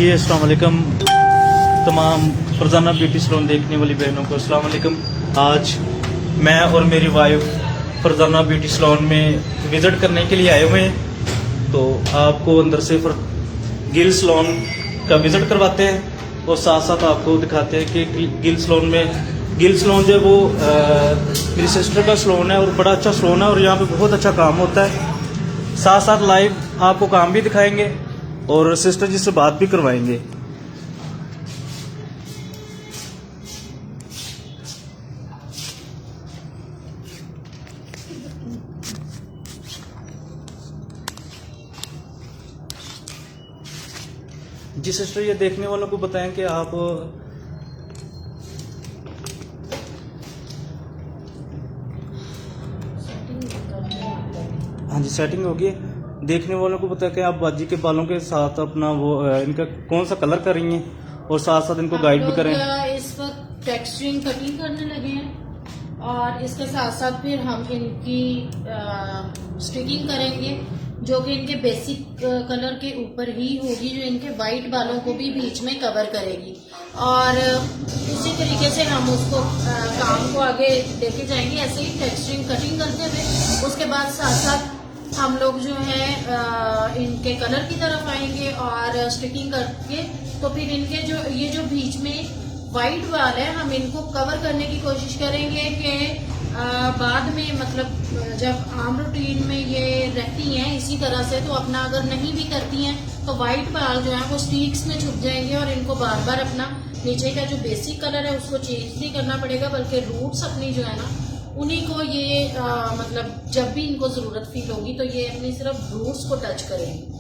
जी अस्सलाम वालेकुम तमाम फरजाना ब्यूटी सैलून देखने वाली बहनों को अस्सलाम वालेकुम। आज मैं और मेरी वाइफ फरजाना ब्यूटी सैलून में विज़िट करने के लिए आए हुए हैं। तो आपको अंदर से गिल सैलून का विज़िट करवाते हैं और साथ साथ आपको दिखाते हैं कि गिल सैलून जो है वो मेरी सिस्टर का सैलून है और बड़ा अच्छा सैलून है और यहाँ पे बहुत अच्छा काम होता है। साथ साथ लाइव आपको काम भी दिखाएंगे और सिस्टर जी से बात भी करवाएंगे। जी सिस्टर, ये देखने वालों को बताएं कि आप हाँ जी सेटिंग होगी। देखने वालों को बताया कि आप बाजी के बालों के साथ अपना वो इनका कौन सा कलर कर रही हैं और साथ साथ इनको गाइड भी करें। इस वक्त टेक्सचरिंग कटिंग करने लगे हैं और इसके साथ साथ फिर हम इनकी स्टिकिंग करेंगे जो कि इनके बेसिक कलर के ऊपर ही होगी, जो इनके वाइट बालों को भी बीच में कवर करेगी। और इसी तरीके से हम उसको काम को आगे लेके जाएंगे, ऐसे ही टेक्सचरिंग कटिंग करते हुए। उसके बाद साथ साथ हम लोग जो है इनके कलर की तरफ आएंगे और स्टिकिंग करके तो फिर इनके जो ये जो बीच में वाइट बाल है हम इनको कवर करने की कोशिश करेंगे कि बाद में मतलब जब आम रूटीन में ये रहती हैं इसी तरह से तो अपना अगर नहीं भी करती हैं तो वाइट बाल जो है वो स्टिक्स में छुप जाएंगे और इनको बार बार अपना नीचे का जो बेसिक कलर है उसको चेंज नहीं करना पड़ेगा, बल्कि रूट्स अपनी जो है ना उन्हीं को ये मतलब जब भी इनको जरूरत फील होगी तो ये अपनी सिर्फ रूट्स को टच करेंगे।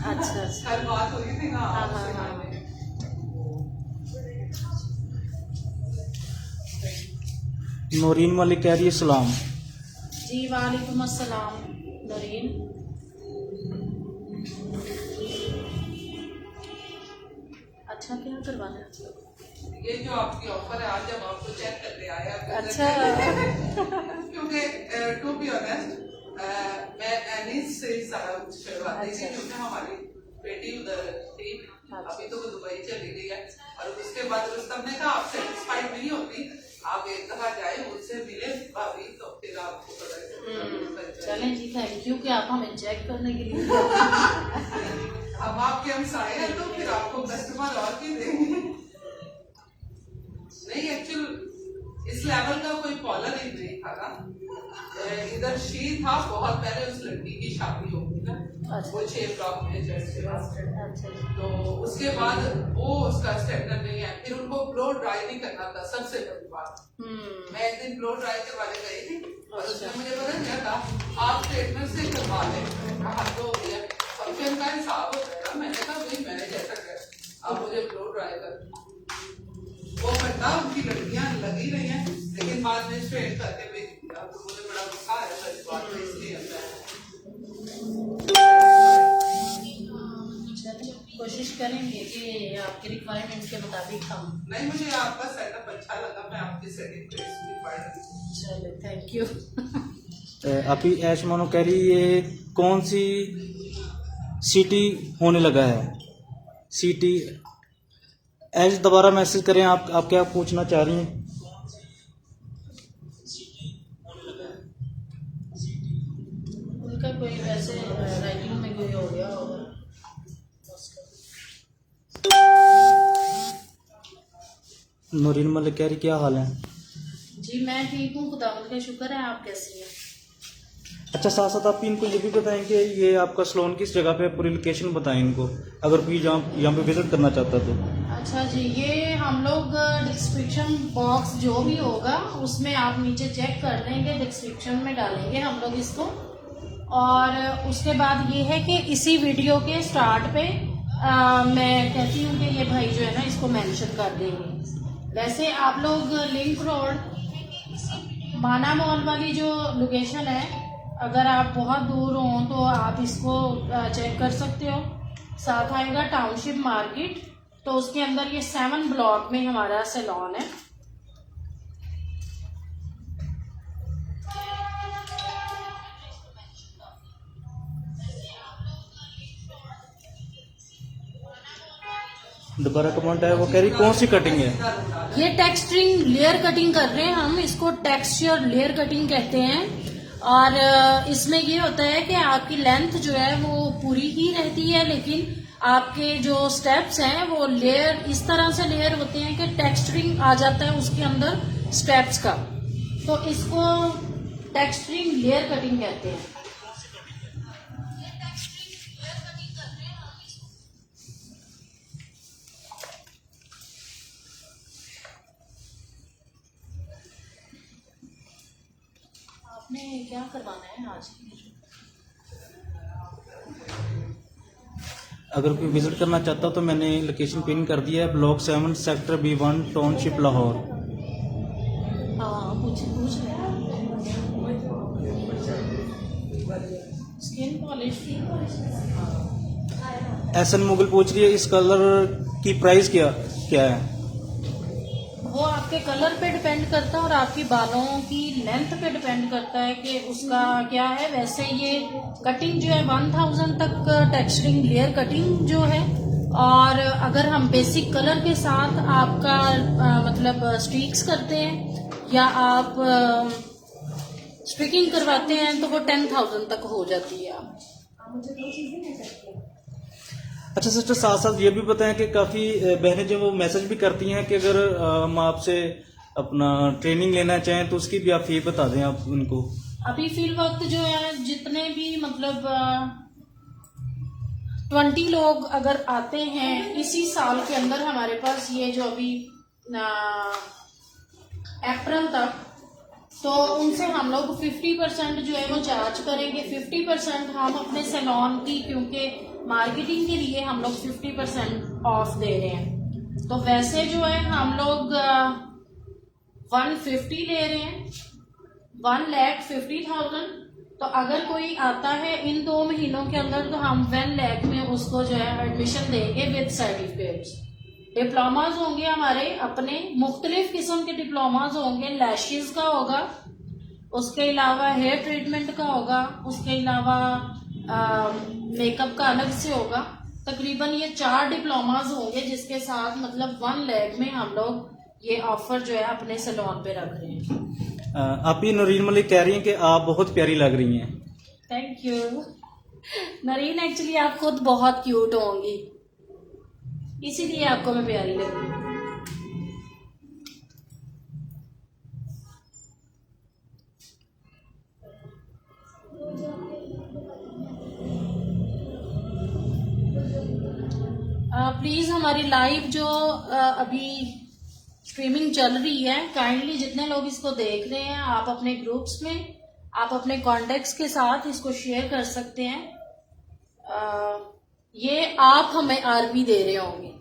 अच्छा हर बात हो रही थी ना। हाँ। नौरीन मलिक कह रही है सलाम। जी वालेकुम अस्सलाम नौरीन। अच्छा क्या करवाना है? ये जो आपकी ऑफर है आज जब आपको चेक करने आए अच्छा क्योंकि टू बी ऑनेस्ट मैं एनिस से सारा कुछ करवाती थी क्योंकि हमारी बेटी उधर थी, अभी तो वो दुबई चली गई है। और उसके बाद रुस्तम ने कहा आप सेटिस्फाइड नहीं होती, आप एक दफा जाए मुझसे मिले भाभी तो फिर आपको पता चलें जी, थैंक यू कि आप हमें चेक करने के लिए अब आपके हम साए हैं तो फिर आपको कस्टमर और भी देंगे। नहीं एक्चुअल इस लेवल का कोई कॉलर ही नहीं था ना, इधर शी था बहुत पहले उस लड़की की शादी होगी ना। अच्छा। वो 6 ब्लॉक में जैसे अच्छा। तो उसके बाद वो उसका स्टैंडर्ड नहीं है, फिर उनको ब्लो ड्राई नहीं करना था सबसे बड़ी बात। मैं एक दिन ब्लो ड्राई करवाने गई थी और उसने मुझे पता क्या कहा, आप ट्रेनर से करवा लें। कहा तो फंक्शन का हिसाब होता है ना। मैंने कहा भाई मैंने जैसा कर आप मुझे ब्लो ड्राई कर। वो करता उनकी लड़कियां लगी रही हैं लेकिन बाद में स्ट्रेट करके भेज दिया तो मुझे बड़ा गुस्सा आया सच बात में, इसलिए कोशिश करेंगे कि आपके रिक्वायरमेंट के मुताबिक हम। नहीं मुझे आपका सेटअप अच्छा लगा, मैं आपकी सेटिंग पे चलो थैंक यू। अभी ऐश मानो कह रही ये कौन सी सिटी होने लगा है सिटी। ऐश दोबारा मैसेज करें, आप क्या पूछना चाह रही हैं? उनका कोई वैसे राइटिंग में कोई हो गया होगा। नौरीन मलिक कह रही क्या हाल है? जी मैं ठीक हूँ, खुदावंद का शुक्र है। आप कैसी हैं? अच्छा, साथ साथ आप इनको ये भी बताएं कि ये आपका सैलून किस जगह पे, पूरी लोकेशन बताएं इनको अगर कोई यहाँ पे विजिट करना चाहता तो। अच्छा जी, ये हम लोग डिस्क्रिप्शन बॉक्स जो भी होगा उसमें आप नीचे चेक कर लेंगे, डिस्क्रिप्शन में डालेंगे हम लोग इसको। और उसके बाद ये है कि इसी वीडियो के स्टार्ट पे मैं कहती हूँ कि ये भाई जो है ना इसको मेंशन कर देंगे। वैसे आप लोग लिंक रोड माना मॉल वाली जो लोकेशन है, अगर आप बहुत दूर हो तो आप इसको चेक कर सकते हो। साथ आएगा टाउनशिप मार्केट, तो उसके अंदर ये 7 ब्लॉक में हमारा सैलून है। दोबारा कमेंट है, वो कह रही कौन सी कटिंग है? ये टेक्सचरिंग लेयर कटिंग कर रहे हैं हम, इसको टेक्सचर लेयर कटिंग कहते हैं। और इसमें ये होता है कि आपकी लेंथ जो है वो पूरी ही रहती है, लेकिन आपके जो स्टेप्स हैं वो लेयर इस तरह से लेयर होते हैं कि टेक्सचरिंग आ जाता है उसके अंदर स्टेप्स का, तो इसको टेक्सचरिंग लेयर कटिंग कहते हैं। आपने क्या करवाना है आज? अगर कोई विजिट करना चाहता हो तो मैंने लोकेशन पिन कर दिया है, block 7 sector B1 township Lahore. हाँ पूछ रहे हैं। स्किन पॉलिश एहसन मुगल पूछ रही है इस कलर की प्राइस क्या क्या है? वो आपके कलर पे डिपेंड करता है और आपकी बालों की लेंथ पे डिपेंड करता है कि उसका क्या है। वैसे ये कटिंग जो है 1000 तक टेक्सचरिंग लेयर कटिंग जो है, और अगर हम बेसिक कलर के साथ आपका मतलब स्ट्रीक्स करते हैं या आप स्ट्रिकिंग करवाते हैं तो वो 10,000 तक हो जाती है। अच्छा सिस्टर, साथ साथ ये भी बताएं कि काफ़ी बहनें जो वो मैसेज भी करती हैं कि अगर हम आपसे अपना ट्रेनिंग लेना चाहें तो उसकी भी आप फी बता दें आप उनको। अभी फिल वक्त जो है जितने भी मतलब 20 लोग अगर आते हैं इसी साल के अंदर हमारे पास, ये जो अभी अप्रैल तक, तो उनसे हम लोग 50% जो है वो चार्ज करेंगे। 50% हम अपने सैलून की, क्योंकि मार्केटिंग के लिए हम लोग 50% ऑफ दे रहे हैं। तो वैसे जो है हम लोग 150 ले रहे हैं, 1,50,000। तो अगर कोई आता है इन 2 महीनों के अंदर तो हम 1 लाख में उसको जो है एडमिशन देंगे विद सर्टिफिकेट्स। डिप्लोमाज होंगे हमारे अपने, मुख्तलिफ किस्म के डिप्लोमाज होंगे। लैशेस का होगा, उसके अलावा हेयर ट्रीटमेंट का होगा, उसके अलावा मेकअप का अलग से होगा। तकरीबन ये 4 डिप्लोमाज होंगे जिसके साथ मतलब 1 लाख में हम लोग ये ऑफर जो है अपने सैलून पे रख रहे हैं। आप ही नरीन मलिक कह रही हैं कि आप बहुत प्यारी लग रही हैं। थैंक यू नरीन, एक्चुअली आप खुद बहुत क्यूट होंगी, इसीलिए आपको मैं प्यारी लग रही हूँ। प्लीज हमारी लाइव जो अभी स्ट्रीमिंग चल रही है, काइंडली जितने लोग इसको देख रहे हैं आप अपने ग्रुप्स में, आप अपने कॉन्टेक्ट्स के साथ इसको शेयर कर सकते हैं। ये आप हमें आरबी दे रहे होंगे।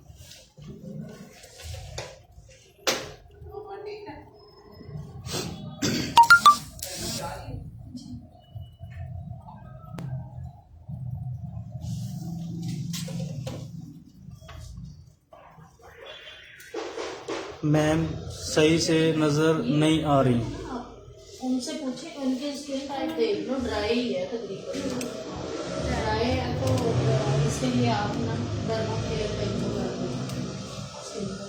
मैम सही से नजर नहीं आ रही। उनसे पूछे, उनके स्किन टाइप देख लो, ड्राई है तकरीबन, ड्राई है तो इसके लिए आप ना डर्मा केयर का यूज कर दो।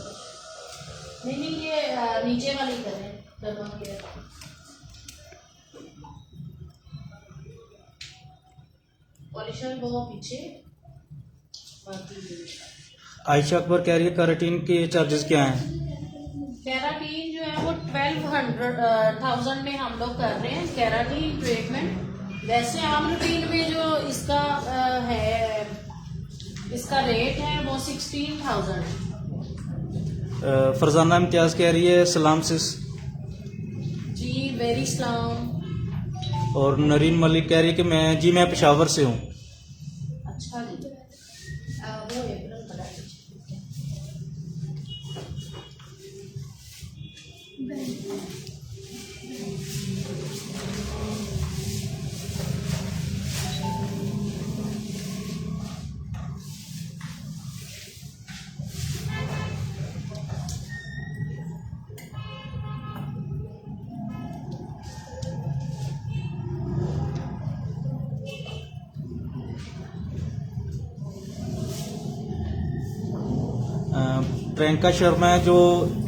नहीं ये नीचे वाली करें डर्मा केयर। पॉलिशर वो पीछे। आयशा अकबर कह रही है कैराटीन के चार्जेस क्या हैं? कैराटीन जो है वो 12,000 में हम लोग कर रहे हैं कैराटीन ट्रीटमेंट। वैसे आम रूटीन में जो इसका है, इसका रेट है वो 16,000 है। फरजाना इम्तियाज कह रही है सलाम सिस। जी वेरी सलाम। और नरीन मलिक कह रही है कि मैं पेशावर से हूँ। अच्छा जी, वो अप्रैल बड़ा प्रियंका शर्मा है जो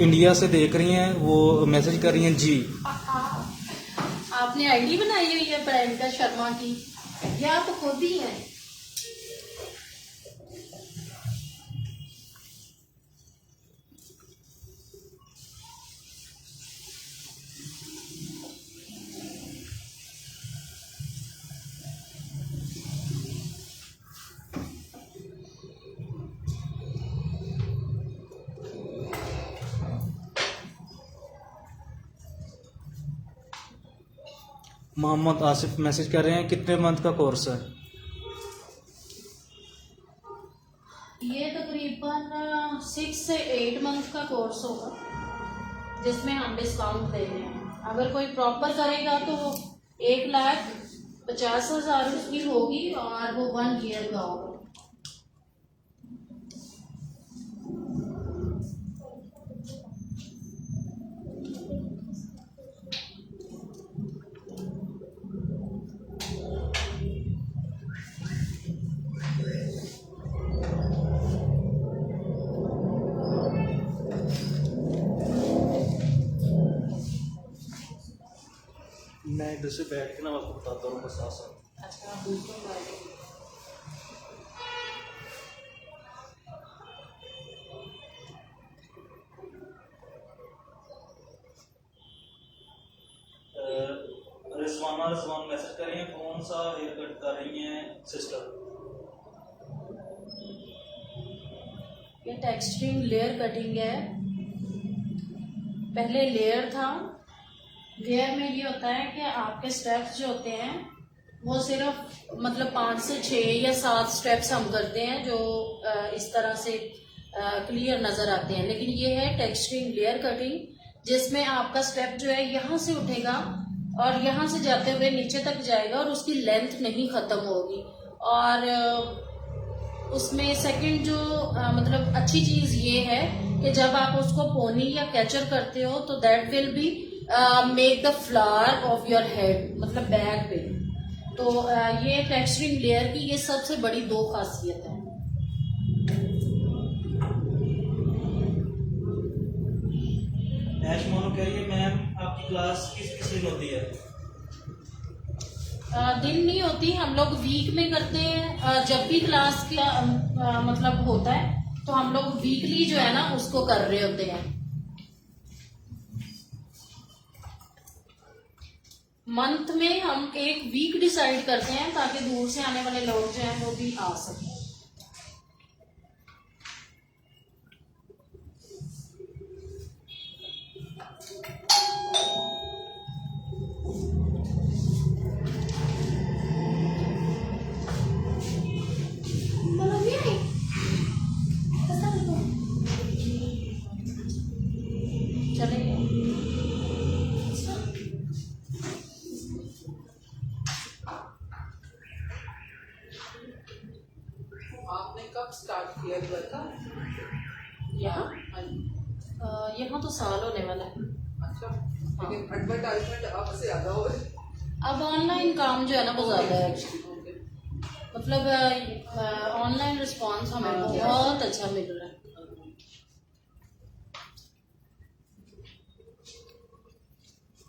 इंडिया से देख रही हैं, वो मैसेज कर रही हैं जी। आपने आईडी बनाई हुई है प्रियंका शर्मा की, या आप खुद ही हैं? मोहम्मद आसिफ मैसेज कर रहे हैं कितने मंथ का कोर्स है? ये तकरीबन 6 से 8 मंथ का कोर्स होगा, जिसमें हम डिस्काउंट दे रहे हैं। अगर कोई प्रॉपर करेगा तो 1,50,000 उसकी होगी और वो 1 ईयर का होगा। मैं इधर से बैठ के ना आपको बताता हूँ बस आसान। अच्छा, बिल्कुल बैठे। रिजवान मैसेज कर रही हैं कौन सा हेयर कट कर रही हैं सिस्टर? ये टेक्सचरिंग लेयर कटिंग है। पहले लेयर था, लेयर में ये होता है कि आपके स्टेप्स जो होते हैं वो सिर्फ मतलब 5 से 6 या 7 स्टेप्स हम करते हैं जो इस तरह से क्लियर नजर आते हैं। लेकिन ये है टेक्सचरिंग लेयर कटिंग, जिसमें आपका स्टेप जो है यहाँ से उठेगा और यहाँ से जाते हुए नीचे तक जाएगा और उसकी लेंथ नहीं खत्म होगी। और उसमें सेकंड जो मतलब अच्छी चीज ये है कि जब आप उसको पोनी या कैचर करते हो तो that will be make the flower of your head, मतलब बैक पे। तो ये टेक्सचरिंग लेयर की ये सबसे बड़ी 2 खासियत है। ऐश मोनू कह रही है मैम आपकी क्लास किस दिन होती है? दिन नहीं होती, हम लोग वीक में करते हैं। जब भी क्लास का मतलब होता है तो हम लोग वीकली जो है ना उसको कर रहे होते हैं। मंथ में हम एक वीक डिसाइड करते हैं ताकि दूर से आने वाले लोग जो हैं वो भी आ सकें। आपने कब स्टार्ट किया वर्का? यहाँ तो साल होने वाला है। अच्छा, लेकिन एडवर्टाइजमेंट अब से ज्यादा हो रही है। अब ऑनलाइन काम जो है ना वो ज्यादा है एक्चुअली, मतलब ऑनलाइन रिस्पांस हमें बहुत अच्छा मिल रहा है।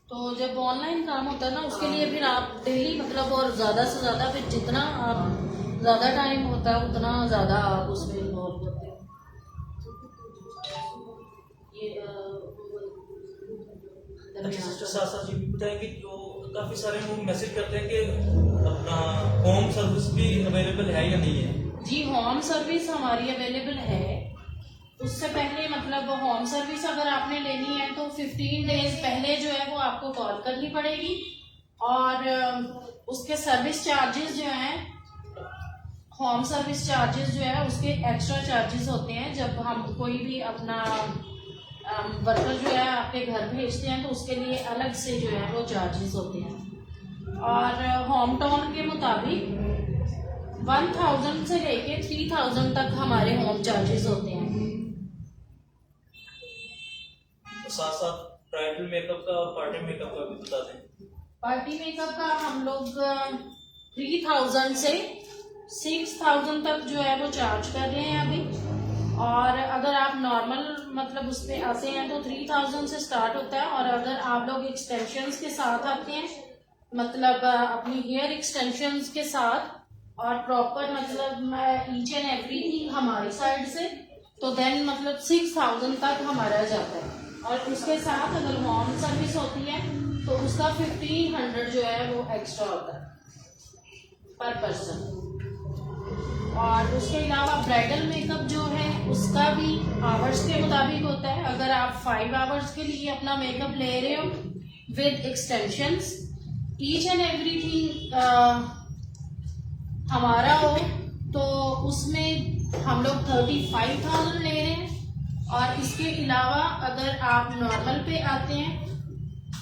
तो जब ऑनलाइन काम होता है ना उसके लिए फिर आप डेली मतलब और ज्यादा से ज्यादा फिर जितना आप ज्यादा टाइम होता है उतना ज्यादा आप उसमें इन्वॉल्व होते हो। ये सिस्टर सासा जी भी बताएंगे जो काफी सारे लोग मैसेज करते हैं कि अपना होम सर्विस भी अवेलेबल है या नहीं है? जी, होम सर्विस हमारी अवेलेबल है। उससे पहले मतलब होम सर्विस अगर आपने लेनी है तो 15 डेज पहले जो है वो आपको कॉल करनी पड़ेगी। और उसके सर्विस चार्जेस जो हैं, होम सर्विस चार्जेस जो है उसके एक्स्ट्रा चार्जेस होते हैं। जब हम कोई भी अपना वर्कर जो है आपके घर भेजते हैं तो उसके लिए अलग से जो है वो चार्जेस होते हैं। और होम टाउन के मुताबिक 1000 से लेके 3000 तक हमारे होम चार्जेस होते हैं। साथ साथ ब्राइडल मेकअप का और पार्टी मेकअप का भी बता दें। पार्टी मेकअप का हम लोग 3000 से 6000 तक जो है वो चार्ज कर रहे हैं अभी। और अगर आप नॉर्मल मतलब उस पर आते हैं तो 3000 से स्टार्ट होता है। और अगर आप लोग एक्सटेंशंस के साथ आते हैं, मतलब अपनी हेयर एक्सटेंशंस के साथ और प्रॉपर मतलब ईच एंड एवरीथिंग हमारी साइड से, तो देन मतलब 6000 तक हमारा जाता है। और उसके साथ अगर होम सर्विस होती है तो उसका 1500 जो है वो एक्स्ट्रा होता है पर पर्सन। और उसके अलावा ब्राइडल मेकअप जो है उसका भी आवर्स के मुताबिक होता है। अगर आप 5 आवर्स के लिए अपना मेकअप ले रहे हो with extensions, each and everything हमारा हो, तो उसमें हम लोग 35,000 ले रहे हैं। और इसके अलावा अगर आप नॉर्मल पे आते हैं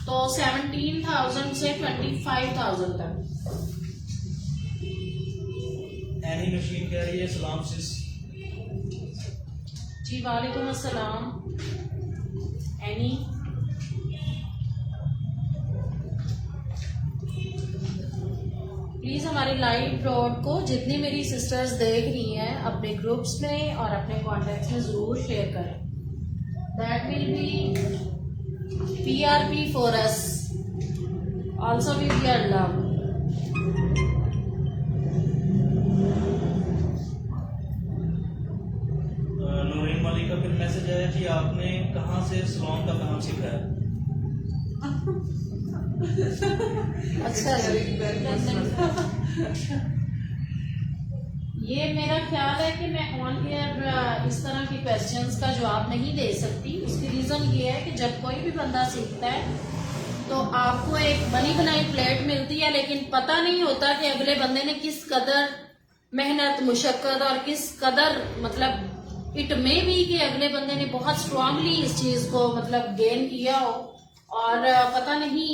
तो 17,000 से 25,000 तक। एनी नशीन कह रही है सलाम सिस। जी वालेकुम अस्सलाम एनी। प्लीज हमारे लाइव ब्रॉड को जितनी मेरी सिस्टर्स देख रही हैं अपने ग्रुप्स में और अपने कॉन्टेक्ट्स में जरूर शेयर करें। That will be PRP for us, also with your love. Noorin Malik का फिर मैसेज आया कि आपने कहाँ से सलोन का काम सीखा है? अच्छा ये मेरा ख्याल है कि मैं ऑन एयर इस तरह की क्वेश्चंस का जवाब नहीं दे सकती। उसकी रीजन ये है कि जब कोई भी बंदा सीखता है तो आपको एक बनी बनाई प्लेट मिलती है, लेकिन पता नहीं होता कि अगले बंदे ने किस कदर मेहनत मुशक्कत और किस कदर मतलब इट मे बी कि अगले बंदे ने बहुत स्ट्रांगली इस चीज को मतलब गेन किया हो और पता नहीं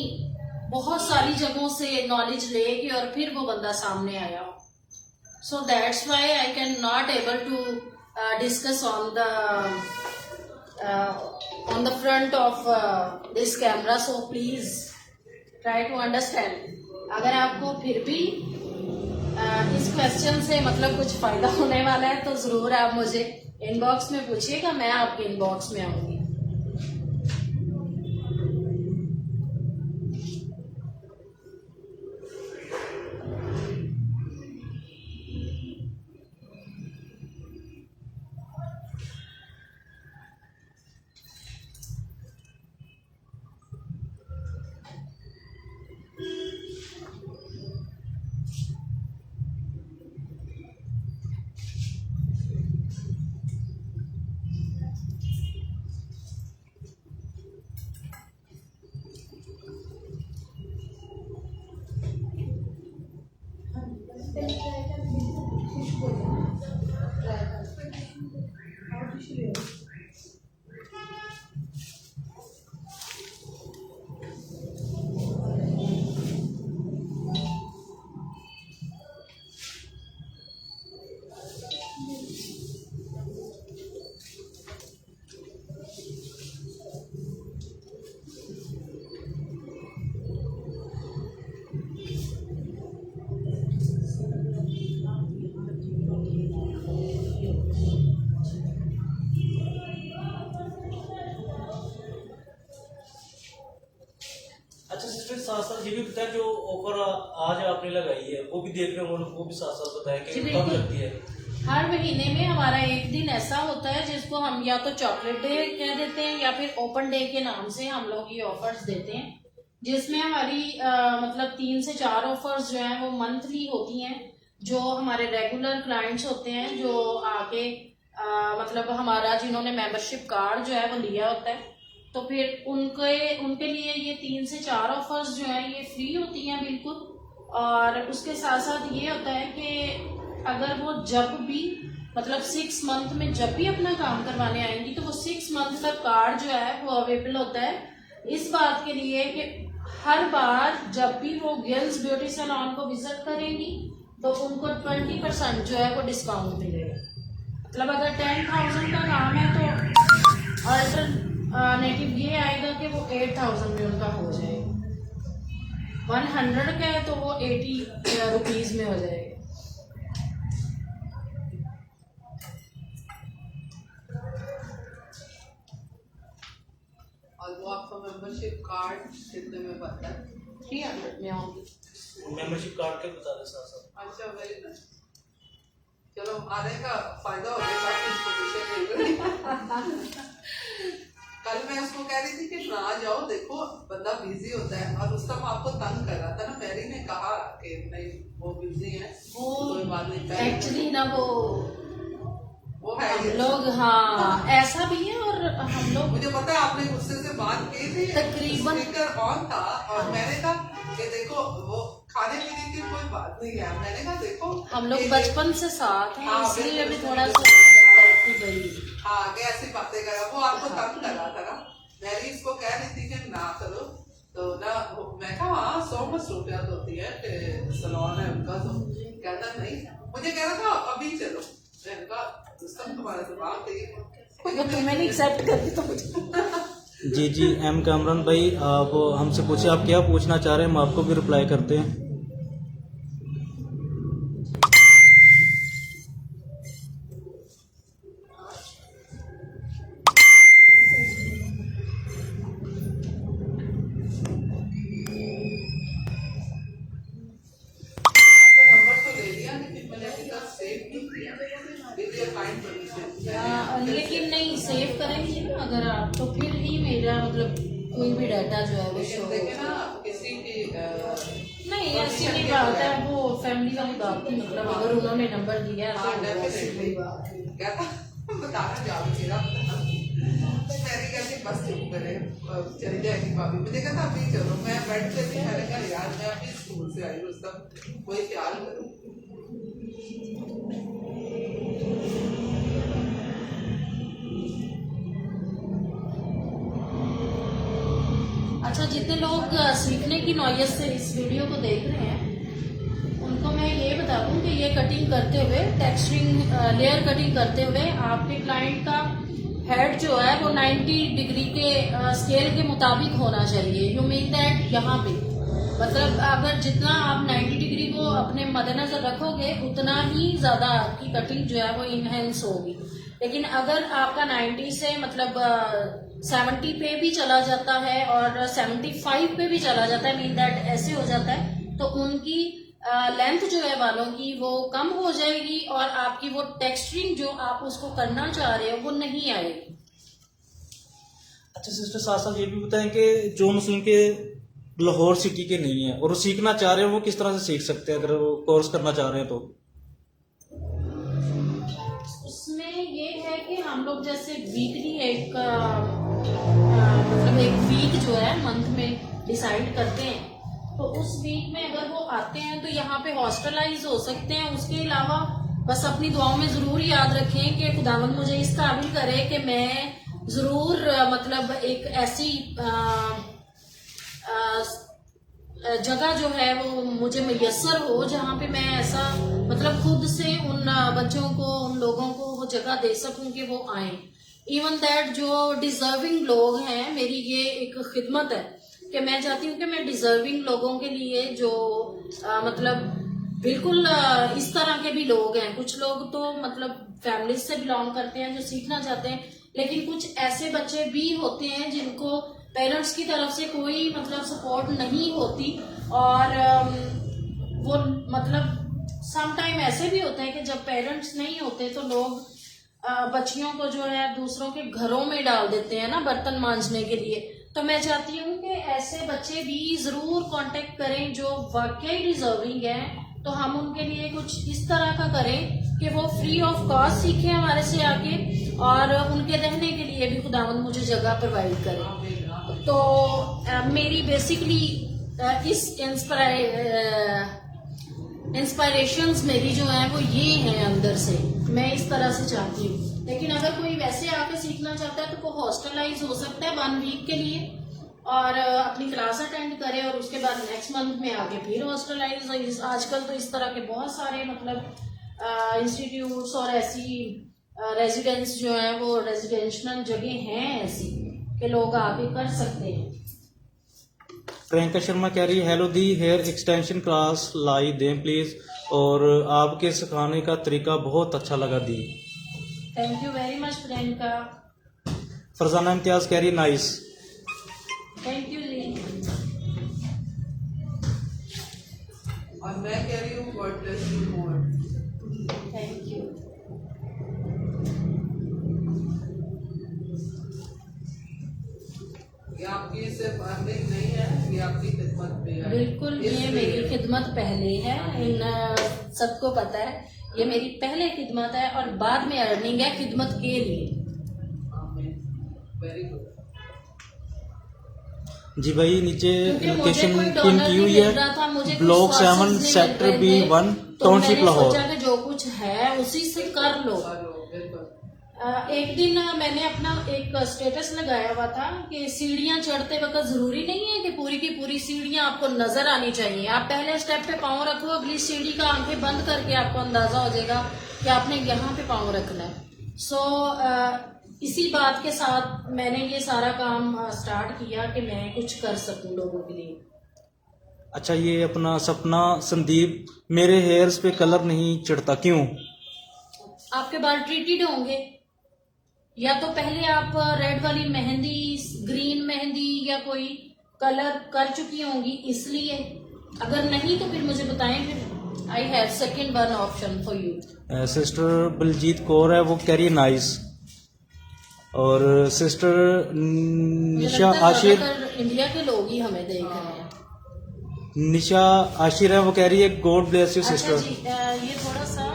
बहुत सारी जगहों से नॉलेज लेके और फिर वो बंदा सामने आया हो। So that's why I can not able to discuss on the front of this camera. So please try to understand. अगर आपको फिर भी इस क्वेश्चन से मतलब कुछ फायदा होने वाला है तो जरूर आप मुझे इनबॉक्स में पूछिएगा, मैं आपके इनबॉक्स में आऊंगी। अच्छा सिस्टर, साथ साथ ये भी बताएं जो ऑफर आज आपने लगाई है वो भी देख रहे हो, वो भी साथ साथ बताएं कि कब लगती है। हर महीने में हमारा एक दिन ऐसा होता है जिसको हम या तो चॉकलेट डे कह देते हैं या फिर ओपन डे के नाम से हम लोग ये ऑफर्स देते हैं, जिसमें हमारी मतलब 3 से 4 ऑफर्स जो हैं वो मंथली होती हैं। जो हमारे रेगुलर क्लाइंट्स होते हैं जो आके मतलब हमारा जिन्होंने मेंबरशिप कार्ड जो है वो लिया होता है, तो फिर उनके लिए ये 3 से 4 ऑफर्स जो है ये फ्री होती हैं बिल्कुल। और उसके साथ साथ ये होता है कि अगर वो जब भी मतलब 6 मंथ में जब भी अपना काम करवाने आएंगी तो वो 6 मंथ का कार्ड जो है वो अवेलेबल होता है, इस बात के लिए कि हर बार जब भी वो गर्ल्स ब्यूटी सैलून को विजिट करेंगी तो उनको 20% जो है वो डिस्काउंट मिलेगा। मतलब अगर 10,000 का काम है तो अल्टरनेटिव ये आएगा कि वो 8,000 में उनका हो जाएगा। 100 का है तो वो 80 रुपीज में हो जाएगा। और वो आपका मेंबरशिप कार्ड कितने में बनता है? 300 में होंगी। मेंबरशिप कार्ड के बता दें साथ साथ। अच्छा, वेरी नाइस। चलो आने का फायदा हो गया, काफी इंफॉर्मेशन मिल रही। कल मैं उसको कह रही थी कि ना जाओ, देखो बंदा बिजी होता है, और उस टाइम आपको तंग कर रहा था ना, मैरी ने कहा कि नहीं वो बिजी है, वो कोई बात नहीं। एक्चुअली ना वो है हम लोग, हाँ ऐसा भी है। और हम लोग, मुझे पता है आपने गुस्से से बात की थी, तकरीबन स्पीकर ऑन था, और मैंने कहा कि देखो वो खाने पीने की कोई बात नहीं है। मैंने कहा देखो हम लोग बचपन से साथ हैं, हाँ, इसलिए अभी बिल्कुल, थोड़ा बिल्कुल। सा कि भाई हाँ आगे ऐसी बातें करा, वो आपको तंग कर रहा था ना। मैं भी इसको कह रही थी कि ना करो, तो ना मैं कहा हाँ 100 सूटियात होती है कि सलोन है उनका, तो कहता नहीं, मुझे कह रहा था अभी चलो। मैंने कहा तुम्हारा दिमाग अगर तुम्हें नहीं एक्सेप्ट करती तो मुझे जी जी एम कामरान भाई, आप हमसे पूछे आप क्या पूछना चाह रहे हैं, हम आपको भी रिप्लाई करते हैं। नंबर तो ले लिया, लेकिन मैंने अभी तक सेव नहीं किया विद योर काइंड परमिशन। लेकिन नहीं सेव करेंगे ना अगर आप, तो फिर ही मेरा मतलब कोई भी डाटा जो है वो शो देखे ना किसी की नहीं, ऐसी नहीं बात है, वो फैमिली वाली बात थी। मतलब अगर उन्होंने नंबर दिया तो हाँ, ऐसी definitely। कोई बात नहीं। क्या था बताना जाओ मेरा, मैंने कैसे बस चुप करे, चली जाएगी भाभी। मुझे कहता अभी चलो, मैं बैठ पे थी, मैंने कहा यार मैं अभी स्कूल से आई हूँ, उसका कोई ख्याल करो। अच्छा, जितने लोग सीखने की नौयत से इस वीडियो को देख रहे हैं उनको मैं ये बता दूं कि ये कटिंग करते हुए, टेक्सचरिंग लेयर कटिंग करते हुए आपके क्लाइंट का हेड जो है वो 90 डिग्री के स्केल के मुताबिक होना चाहिए। यू मीन दैट यहाँ पे मतलब अगर जितना आप 90 डिग्री को अपने मद्देनजर रखोगे उतना ही ज्यादा आपकी कटिंग जो है वो इनहेंस होगी। लेकिन अगर आपका 90 से मतलब 70 पे भी चला जाता है और 75 पे भी चला जाता है, मीन दैट ऐसे हो जाता है, तो उनकी लेंथ जो है बालों की वो कम हो जाएगी और आपकी वो टेक्सचरिंग जो आप उसको करना चाह रहे हो वो नहीं आएगी। अच्छा सिस्टर, साथ साथ ये भी बताएं कि जो मुस्लिम के लाहौर सिटी के नहीं है और वो सीखना चाह रहे हैं, वो किस तरह से सीख सकते हैं अगर वो कोर्स करना चाह रहे हैं तो? उसमें ये है कि हम लोग जैसे वीकली एक मतलब एक वीक जो है मंथ में डिसाइड करते हैं, तो उस वीक में अगर वो आते हैं तो यहाँ पे हॉस्टलाइज हो सकते हैं। उसके अलावा बस अपनी दुआओं में जरूर याद रखें कि खुदावंद मुझे इस काबिल करे कि मैं जरूर मतलब एक ऐसी जगह जो है वो मुझे मैसर हो जहाँ पे मैं ऐसा मतलब खुद से उन बच्चों को, उन लोगों को वो जगह दे सकूं कि वो आए। इवन दैट जो डिजर्विंग लोग हैं, मेरी ये एक खिदमत है कि मैं चाहती हूँ कि मैं डिजर्विंग लोगों के लिए जो मतलब बिल्कुल इस तरह के भी लोग हैं। कुछ लोग तो मतलब फैमिली से बिलोंग करते हैं जो सीखना चाहते हैं, लेकिन कुछ ऐसे बच्चे भी होते हैं जिनको पेरेंट्स की तरफ से कोई मतलब सपोर्ट नहीं होती और वो मतलब सम टाइम ऐसे भी होता है कि जब पेरेंट्स नहीं होते तो लोग बच्चियों को जो है दूसरों के घरों में डाल देते हैं ना बर्तन मांजने के लिए। तो मैं चाहती हूँ कि ऐसे बच्चे भी जरूर कांटेक्ट करें जो वाकई डिजर्विंग हैं, तो हम उनके लिए कुछ इस तरह का करें कि वो फ्री ऑफ कॉस्ट सीखें हमारे से आके और उनके रहने के लिए भी खुदावंद मुझे जगह प्रोवाइड करे। तो मेरी बेसिकली इस इंस्पायरेशंस मेरी जो है वो ये हैं अंदर से, मैं इस तरह से चाहती हूँ। लेकिन अगर कोई वैसे आके सीखना चाहता है तो वो हॉस्टलाइज हो सकता है 1 वीक के लिए और अपनी क्लास अटेंड करे और उसके बाद नेक्स्ट मंथ में आके फिर हॉस्टलाइज। आजकल तो इस तरह के बहुत सारे मतलब इंस्टीट्यूट्स और ऐसी रेजिडेंस जो है वो रेजिडेंशियल जगह हैं ऐसी कि लोग आके कर सकते हैं। प्रियंका शर्मा कह रही है हेलो दी, हेयर एक्सटेंशन क्लास लाई दें प्लीज, और आपके सिखाने का तरीका बहुत अच्छा लगा दी। Thank you very much Priyanka. Farzana Imtiaz कह रही है नाइस। और मैं कह रही हूँ God bless you more. Thank you. ये आपकी सिर्फ अर्निंग नहीं है, ये आपकी खिदमत भी है। बिल्कुल, ये मेरी खिदमत पहले है, इन सबको पता है। ये मेरी पहले खिदमत है और बाद में अर्निंग है खिदमत के लिए। Very good. जी भाई, नीचे क्योंकि मुझे लोकेशन कोई पिन डोनर की नहीं हुई मिल है, रहा था, मुझे ब्लॉक कुछ 7 sources नहीं सेक्टर मिल रहे थे, B1 तो टाउनशिप मैंने लाहौर। सोचा कि जो कुछ है उसी से कर लो। एक दिन मैंने अपना एक स्टेटस लगाया हुआ था कि सीढ़ियां चढ़ते वक्त जरूरी नहीं है कि पूरी की पूरी सीढ़ियां आपको नजर आनी चाहिए। आप पहले स्टेप पे पाँव रखो, अगली सीढ़ी का आंखें बंद करके आपको अंदाजा हो जाएगा कि आपने यहाँ पे पाँव रखना है। सो इसी बात के साथ मैंने ये सारा काम स्टार्ट किया कि मैं कुछ कर सकूं लोगों के लिए। अच्छा, ये अपना सपना संदीप, मेरे हेयर्स पे कलर नहीं चढ़ता, क्यों? आपके बाल ट्रीटेड होंगे, या तो पहले आप रेड वाली मेहंदी, ग्रीन मेहंदी या कोई कलर कर चुकी होंगी इसलिए। अगर नहीं तो फिर मुझे बताएं, फिर I have second one option for you. Sister Baljeet Kaur है, वो कह रही है नाइस। और सिस्टर निशा आशिर, इंडिया के लोग ही हमें देख रहे हैं। निशा आशिर है, वो कह रही है गॉड ब्लेस यू अच्छा सिस्टर। जी, ये थोड़ा सा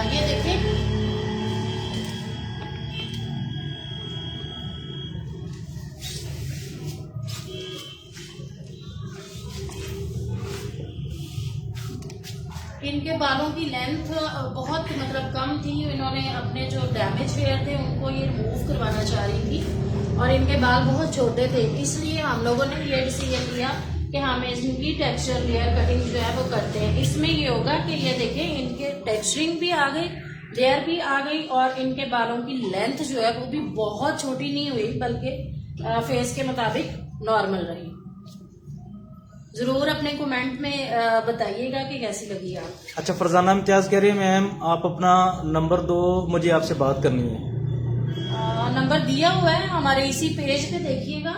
ये देखिए, इनके बालों की लेंथ बहुत मतलब कम थी। इन्होंने अपने जो डैमेज हेयर थे उनको ये रिमूव करवाना चाह रही थी और इनके बाल बहुत छोटे थे, इसलिए हम लोगों ने ये डिसीजन लिया कि हम इनकी टेक्सचर लेयर कटिंग जो है वो करते हैं। इसमें ये होगा कि ये देखें, इनके टेक्सचरिंग भी आ गई, लेयर भी आ गई और इनके बालों की लेंथ जो है वो भी बहुत छोटी नहीं हुई, बल्कि फेस के मुताबिक नॉर्मल रही। जरूर अपने कमेंट में बताइएगा कि कैसी लगी आप। अच्छा, फरजाना इम्तियाज कह रही है मैम आप अपना नंबर दो, मुझे आपसे बात करनी है। नंबर दिया हुआ है हमारे इसी पेज पे, देखिएगा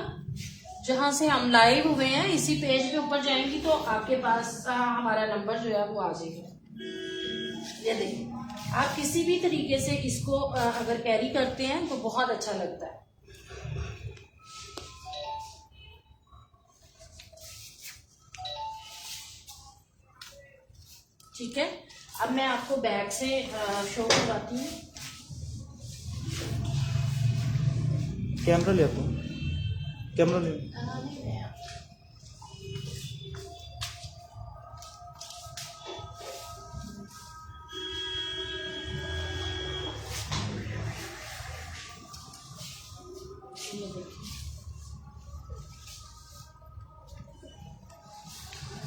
जहां से हम लाइव हुए हैं, इसी पेज के ऊपर जाएंगी तो आपके पास हमारा नंबर जो है वो आ जाएगा। ये देखिए, आप किसी भी तरीके से इसको अगर कैरी करते हैं तो बहुत अच्छा लगता है। ठीक है, अब मैं आपको बैक से शो करवाती हूँ। कैमरा ले आता हूँ, कैमरा ले।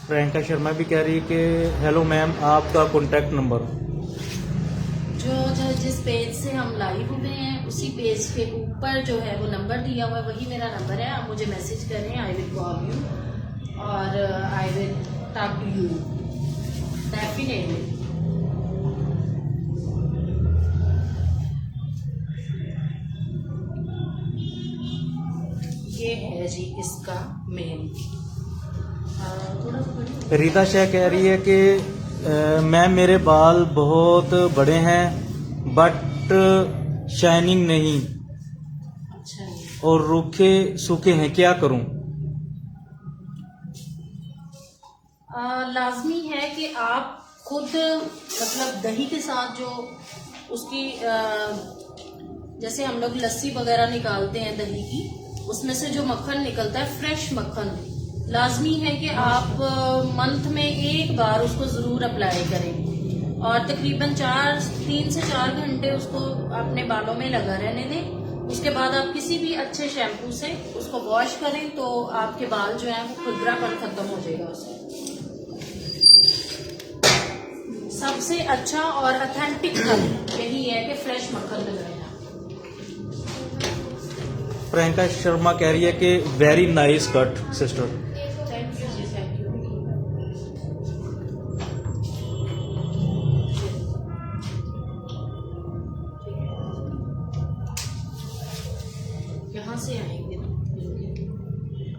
प्रियंका शर्मा भी कह रही है कि हेलो मैम, आपका कॉन्टैक्ट नंबर। जो जिस पेज से हम लाइव हुए हैं उसी पेज के ऊपर जो है वो नंबर दिया हुआ है, वही मेरा नंबर है। आप मुझे मैसेज करें, आई विल कॉल यू और I will talk to you definitely. ये है जी इसका मेन। थोड़ा सा रीता शाह कह रही है कि मैम मेरे बाल बहुत बड़े हैं बट शाइनिंग नहीं अच्छा है। और रूखे सूखे हैं, क्या करूं? लाजमी है कि आप खुद मतलब दही के साथ जो उसकी जैसे हम लोग लस्सी वगैरह निकालते हैं दही की, उसमें से जो मक्खन निकलता है फ्रेश मक्खन, लाजमी है कि आप मंथ में एक बार उसको जरूर अप्लाई करें और तकरीबन 3 से 4 घंटे उसको अपने बालों में लगा रहने दें। उसके बाद आप किसी भी अच्छे शैम्पू से उसको वॉश करें तो आपके बाल जो है वो खुरदरापन खत्म हो जाएगा उससे। सबसे अच्छा और ऑथेंटिक यही है कि फ्रेश मक्खन लगाएं। प्रियंका शर्मा कह रही है कि very nice cut sister. Thank you जी, थैंक यू। यहाँ से आएंगे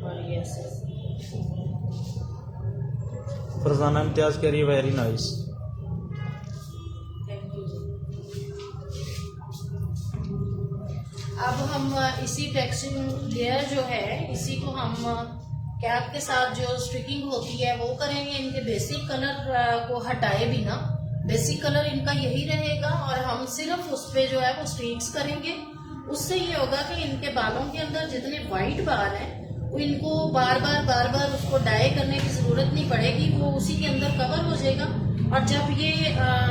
और ये ऐसे। फरजाना इम्तियाज कह रही है वेरी नाइस। Thank you. अब हम इसी टेक्सचरिंग लेयर जो है इसी को हम कैप के साथ जो स्ट्रिकिंग होती है वो करेंगे। इनके बेसिक कलर को हटाए बिना, बेसिक कलर इनका यही रहेगा और हम सिर्फ उस पे जो है वो स्ट्रीक्स करेंगे। उससे ये होगा कि इनके बालों के अंदर जितने वाइट बाल हैं वो इनको बार बार उसको डाई करने की जरूरत नहीं पड़ेगी, वो उसी के अंदर कवर हो जाएगा। और जब ये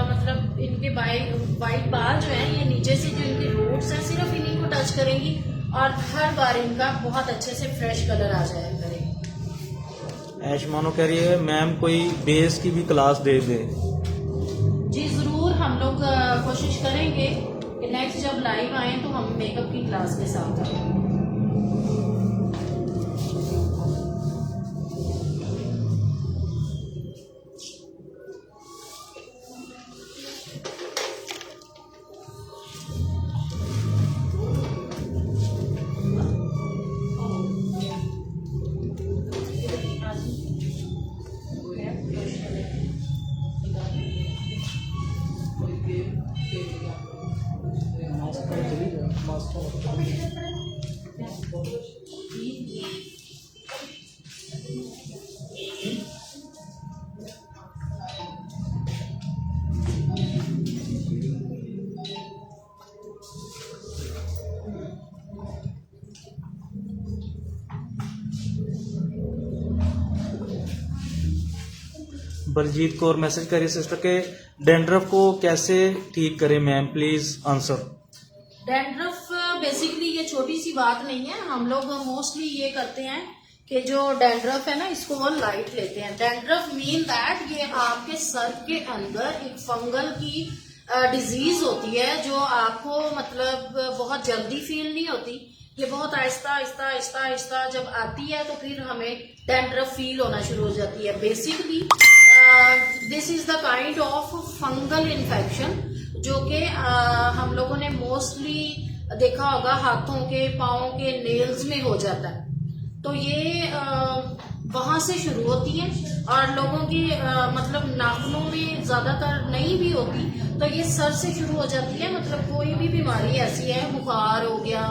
मतलब इनके वाइट बाल जो है ये नीचे से जो इनके रूट्स हैं सिर्फ इन्हीं को टच करेंगी और हर बार इनका बहुत अच्छे से फ्रेश कलर आ जाया करेगा। ऐश मानो कह रही है मैम कोई बेस की भी क्लास दे दे। जी जरूर, हम लोग कोशिश करेंगे कि नेक्स्ट जब लाइव आए तो हम मेकअप की क्लास के साथ आए। बलजीत कौर मैसेज करिए सिस्टर के डैंड्रफ को कैसे ठीक करें ma'am, please answer. Dandruff basically ये छोटी सी बात नहीं है, हम लोग मोस्टली ये करते हैं कि जो डैंड्रफ है ना इसको वो लाइट लेते हैं। डैंड्रफ मीन दैट ये आपके सर के अंदर एक फंगल की डिजीज होती है जो आपको मतलब बहुत जल्दी फील नहीं होती, ये बहुत आहिस्ता आहिस्ता आहिस्ता आहिस्ता जब आती है तो फिर हमें डैंड्रफ फील होना शुरू हो जाती है। Basically this is the kind of fungal infection जो कि हम लोगों ने मोस्टली देखा होगा हाथों के पाँव के नेल्स में हो जाता है। तो ये वहां से शुरू होती है और लोगों की मतलब नाखूनों में ज्यादातर नहीं भी होती, तो ये सर से शुरू हो जाती है। मतलब कोई भी बीमारी ऐसी है, बुखार हो गया,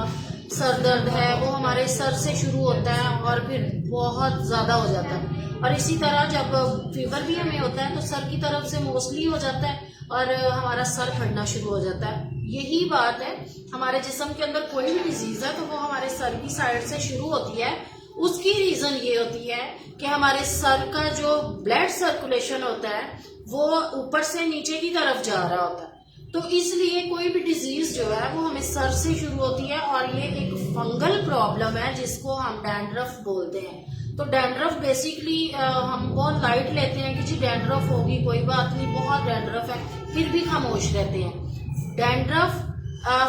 सर दर्द है, वो हमारे सर से शुरू होता है और फिर बहुत ज्यादा हो जाता है। और इसी तरह जब फीवर भी हमें होता है तो सर की तरफ से मोस्टली हो जाता है और हमारा सर फटना शुरू हो जाता है। यही बात है, हमारे जिस्म के अंदर कोई भी डिजीज है तो वो हमारे सर की साइड से शुरू होती है। उसकी रीजन ये होती है कि हमारे सर का जो ब्लड सर्कुलेशन होता है वो ऊपर से नीचे की तरफ जा रहा होता है, तो इसलिए कोई भी डिजीज जो है वो हमें सर से शुरू होती है और ये एक फंगल प्रॉब्लम है जिसको हम डैंड्रफ बोलते हैं। तो डैंड्रफ बेसिकली हम बहुत लाइट लेते हैं कि जी डैंड्रफ होगी कोई बात नहीं, बहुत डैंड्रफ है, फिर भी खामोश रहते हैं। डैंड्रफ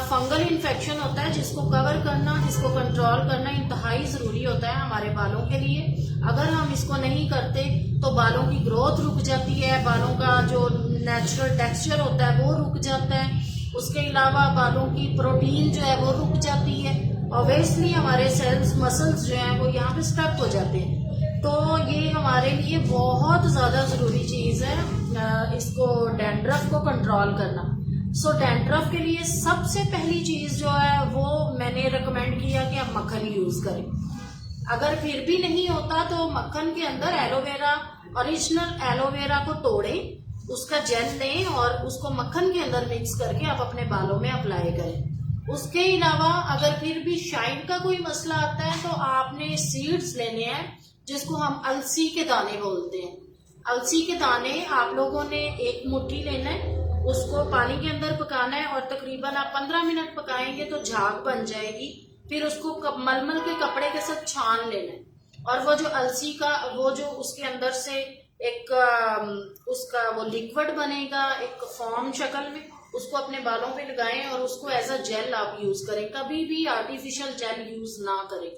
फंगल इन्फेक्शन होता है जिसको कवर करना, जिसको कंट्रोल करना इंतहाई जरूरी होता है हमारे बालों के लिए। अगर हम इसको नहीं करते तो बालों की ग्रोथ रुक जाती है, बालों का जो नेचुरल टेक्सचर होता है वो रुक जाता है, उसके अलावा बालों की प्रोटीन जो है वो रुक जाती है। ऑब्वियसली हमारे सेल्स मसल्स जो हैं वो यहाँ पे स्टक हो जाते हैं। तो ये हमारे लिए बहुत ज्यादा जरूरी चीज है इसको डैंड्रफ को कंट्रोल करना। सो डैंड्रफ के लिए सबसे पहली चीज जो है वो मैंने रिकमेंड किया कि आप मक्खन यूज करें। अगर फिर भी नहीं होता तो मक्खन के अंदर एलोवेरा, ओरिजिनल एलोवेरा को तोड़ें, उसका जेल लें और उसको मक्खन के अंदर मिक्स करके आप अपने बालों में अप्लाई करें। उसके अलावा अगर फिर भी शाइन का कोई मसला आता है तो आपने सीड्स लेने हैं जिसको हम अलसी के दाने बोलते हैं। अलसी के दाने आप लोगों ने एक मुट्ठी लेना है, उसको पानी के अंदर पकाना है और तकरीबन आप 15 मिनट पकाएंगे तो झाग बन जाएगी। फिर उसको मलमल के कपड़े के साथ छान लेना है और वो जो अलसी का वो जो उसके अंदर से एक उसका वो लिक्विड बनेगा एक फॉर्म शक्ल में, उसको अपने बालों पे लगाएं और उसको एज अ जेल आप यूज करें। कभी भी आर्टिफिशियल जेल यूज ना करें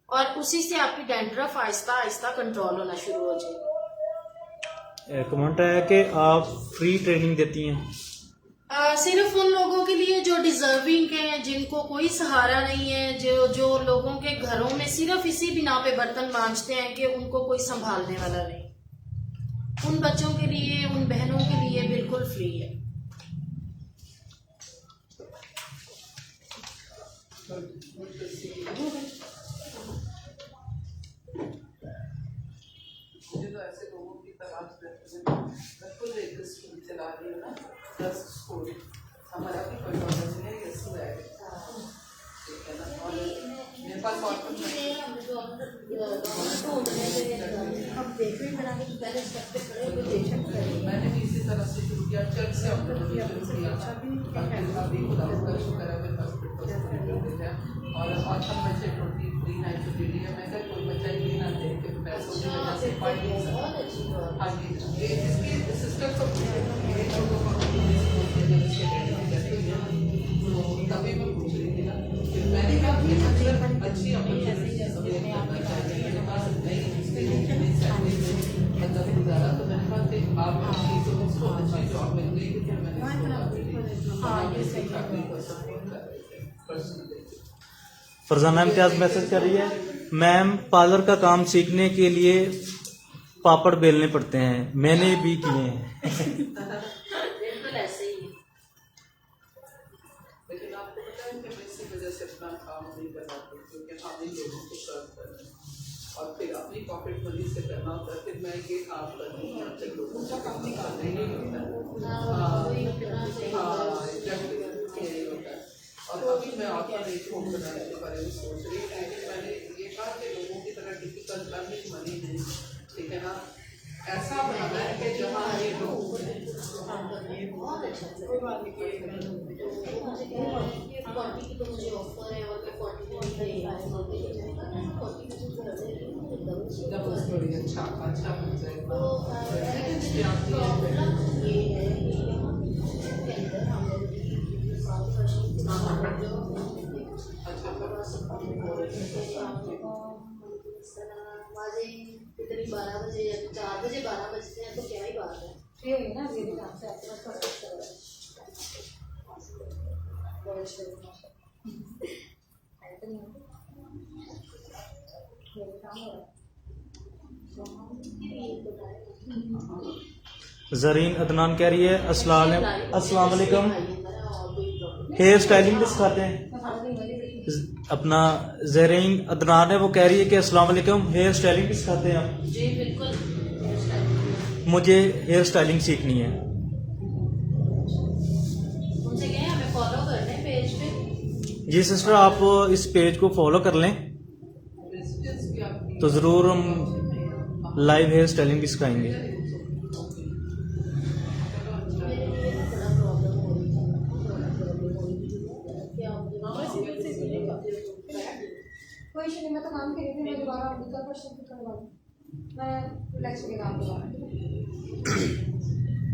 और उसी से आपकी डैंड्रफ आहिस्ता आहिस्ता कंट्रोल होना शुरू हो जाएगी। कमेंट है कि आप फ्री ट्रेनिंग देती हैं। सिर्फ उन लोगों के लिए जो डिजर्विंग है, जिनको कोई सहारा नहीं है, जो लोगों के घरों में सिर्फ इसी बिना पे बर्तन मांजते हैं कि उनको कोई संभालने वाला नहीं, उन बच्चों के लिए, उन बहनों के लिए बिल्कुल फ्री है। मुझे तो ऐसे लोगों की तलाश रहती है। मैं खुद एक स्कूल चला रही हूँ ना, 10 स्कूल, हमारा भी कोई ऑर्डर नहीं है, ये स्कूल है, ठीक है ना। और मेरे पास और कुछ नहीं, मैंने भी इसी तरह से शुरू किया, चर्च से हमने किया, अभी खुदा का शुक्र है मेरे पास और हम बच्चे 29 डेली है। मैं क्या कोई बच्चा ही ना दे के पैसों की वजह से पढ़ नहीं सकता। हाँ जी, ये इसके सिस्टर को तभी मैं पूछ रही थी ना, मैंने कहा कि अच्छी अपॉर्चुनिटी करना चाहिए, मेरे पास नहीं मतलब गुजारा, तो मैंने कहा कि आप तो उसको अच्छी जॉब मिल गई, तो फिर मैंने फरजाना इम्तियाज मैसेज कर रही है, मैम पार्लर का काम सीखने के लिए पापड़ बेलने पड़ते हैं, मैंने भी किए हैं। बिल्कुल ऐसे ही है। लेकिन आपको पता है कि मैं इसी वजह से अपना काम नहीं कर पाती, क्योंकि हम इन लोगों को सर्व करना है और फिर अपनी पॉकेट मनी से करना होता है। फिर मैं ये काम करती हूँ, फिर लोगों का काम निकालना ही नहीं होता है। हाँ, यही होता है। और अभी मैं आपका एक होम बनाने के बारे में सोच रही हूँ, लेकिन मैंने ये कहा कि लोगों की तरह डिफिकल्ट अर्निंग मनी नहीं, ठीक है ना, ऐसा बनाना है कि जहाँ ये लोग अच्छा अच्छा मिल जाएगा। कितनी 12 बजे या 4 बजे 12 बजते हैं तो क्या ही बात है, ये है ना मेरे काम से अपना जरीन अदनान कह रही है अस्सलाम वालेकुम, हेयर स्टाइलिंग भी सिखाते हैं। अपना जरीन अदनान है, वो कह रही है कि अस्सलाम वालेकुम, हेयर स्टाइलिंग भी सिखाते हैं आप? जी बिल्कुल, मुझे हेयर स्टाइलिंग सीखनी है। उनसे कहें हमें फॉलो कर लें पेज पे। जी सिस्टर, आप इस पेज को फॉलो कर लें तो ज़रूर हम लाइव हेयर स्टाइलिंग भी सिखाएंगे। कोई इशू नहीं, मैं तो काम कर रही थी, मैं दोबारा दूसरा क्वेश्चन करवा दूँ, मैं लेक्चर के काम दोबारा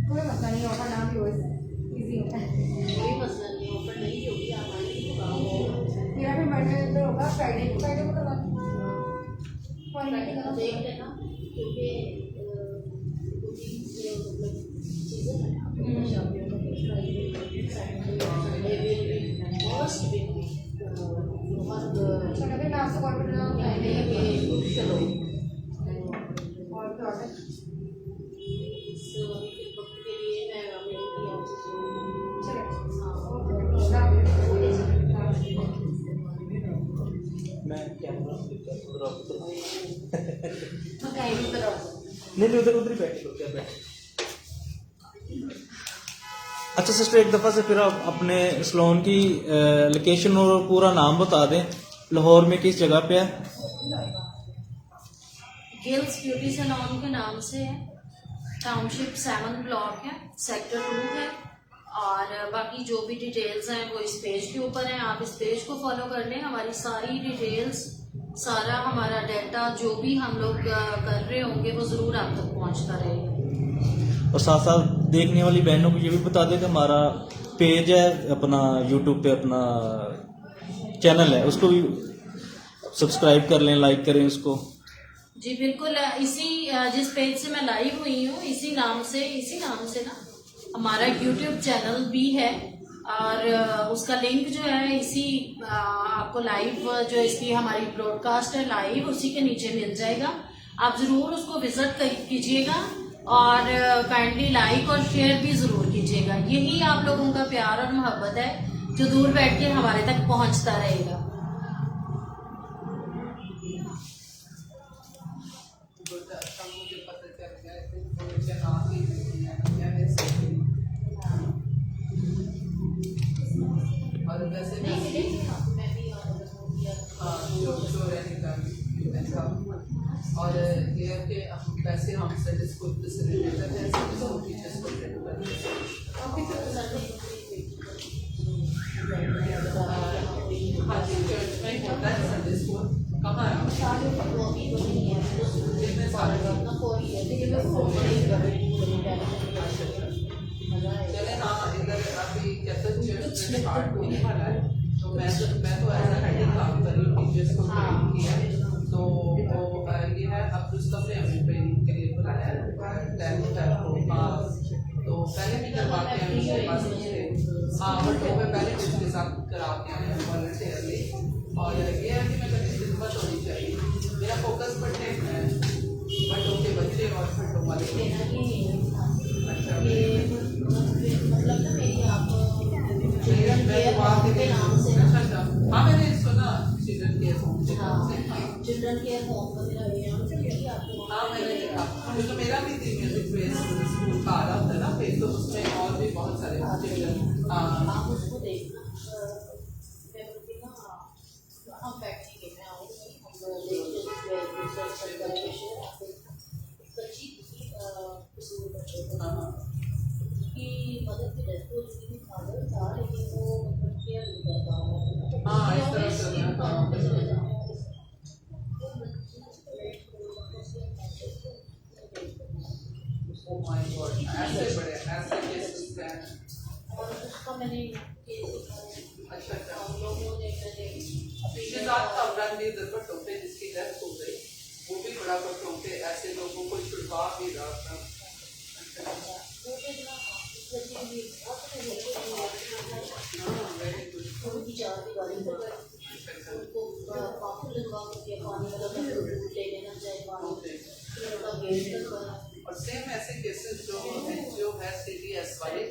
कोई मसला नहीं, ऑफर ना भी हो इजी होता है, कोई मसला नहीं, ऑफर नहीं होगी, आप आएंगे तो काम होगा। मेरा फिर मंडे तो होगा, फ्राइडे को करवा दूँ, देख लेना क्योंकि चीज़ें हैं फिर मैं आपसे कॉल करना चलो और फिर ऑर्डर के लिए मैं कैमरा मैं नहीं उधर उधर ही बैठे लो, क्या बैठे। अच्छा सिस्टर, एक दफ़ा से फिर आप अपने सलोन की लोकेशन और पूरा नाम बता दें, लाहौर में किस जगह पे है? गिल्स ब्यूटी सैलून के नाम से है, टाउनशिप 7 ब्लॉक है, सेक्टर 2 है, और बाकी जो भी डिटेल्स हैं वो इस पेज के ऊपर हैं। आप इस पेज को फॉलो कर लें, हमारी सारी डिटेल्स, सारा हमारा डाटा जो भी हम लोग कर रहे होंगे वो ज़रूर आप तक पहुंचता रहेगा। और साथ साथ देखने वाली बहनों को ये भी बता दें कि हमारा पेज है अपना यूट्यूब पे, अपना चैनल है, उसको भी सब्सक्राइब कर लें, लाइक करें उसको। जी बिल्कुल, इसी जिस पेज से मैं लाइव हुई हूँ इसी नाम से ना हमारा YouTube चैनल भी है और उसका लिंक जो है इसी आपको लाइव जो इसकी हमारी ब्रॉडकास्ट है लाइव उसी के नीचे मिल जाएगा। आप जरूर उसको विजिट कीजिएगा और काइंडली लाइक और शेयर भी जरूर कीजिएगा। यही आप लोगों का प्यार और मोहब्बत है जो दूर बैठ के हमारे तक पहुंचता रहेगा। मुझे पता चल गया इन्फॉर्मेशन आती नहीं है और वैसे भी हाँ जो रहेगा ऐसा। और ये है कि हम वैसे हम संडे स्कूल फैसिलिटेटर हैं, संडे स्कूल टीचर्स को ट्रेन करते हैं। हाँ जी, चर्च में ही होता है संडे स्कूल। कहाँ है कितने साल चले? हाँ, इधर अभी कैथल चर्च में स्टार्ट होने वाला है, तो मैं तो ऐसा हेडिंग काम कर रही हूँ, टीचर्स को ट्रेनिंग किया है। तो ये है अब रुस्तम ने हमें ट्रेनिंग के लिए बुलाया है 10 Feb को। तो पहले भी करवाते हैं उसके पास बट वो मैं पहले उसके साथ कराते हैं वॉलंटियरली। और ये है कि मैं कभी खिदमत होनी चाहिए, मेरा फोकस बटे बटों के बच्चे और बटों वाले। अच्छा हाँ मैंने सुना चिल्ड्रन केयर होम से। चिल्ड्रन केयर होम हाँ मैंने देखा, क्योंकि मेरा भी थी म्यूजिक बेस स्कूल का आ रहा था ना फिर, तो उसमें और भी बहुत सारे चिल्ड्रन। आप उसको देखना हम बैठेंगे मैं आऊँगी की मदद की डेथ हो चुकी थी, फादर था लेकिन वो केयर नहीं कर पा रहा। हाँ इस तरह से oh my God, ऐसे बड़े ऐसे केसेस हैं। और उसका मैंने अच्छा हम लोगों ने पिछले साल का रणदीप बट्टों पे जिसकी डेथ हो गई, वो भी बड़ा बट्टों पे ऐसे लोगों को छुड़वा भी रहा था। और सेम ऐसे केसेस जो है CTS वाले,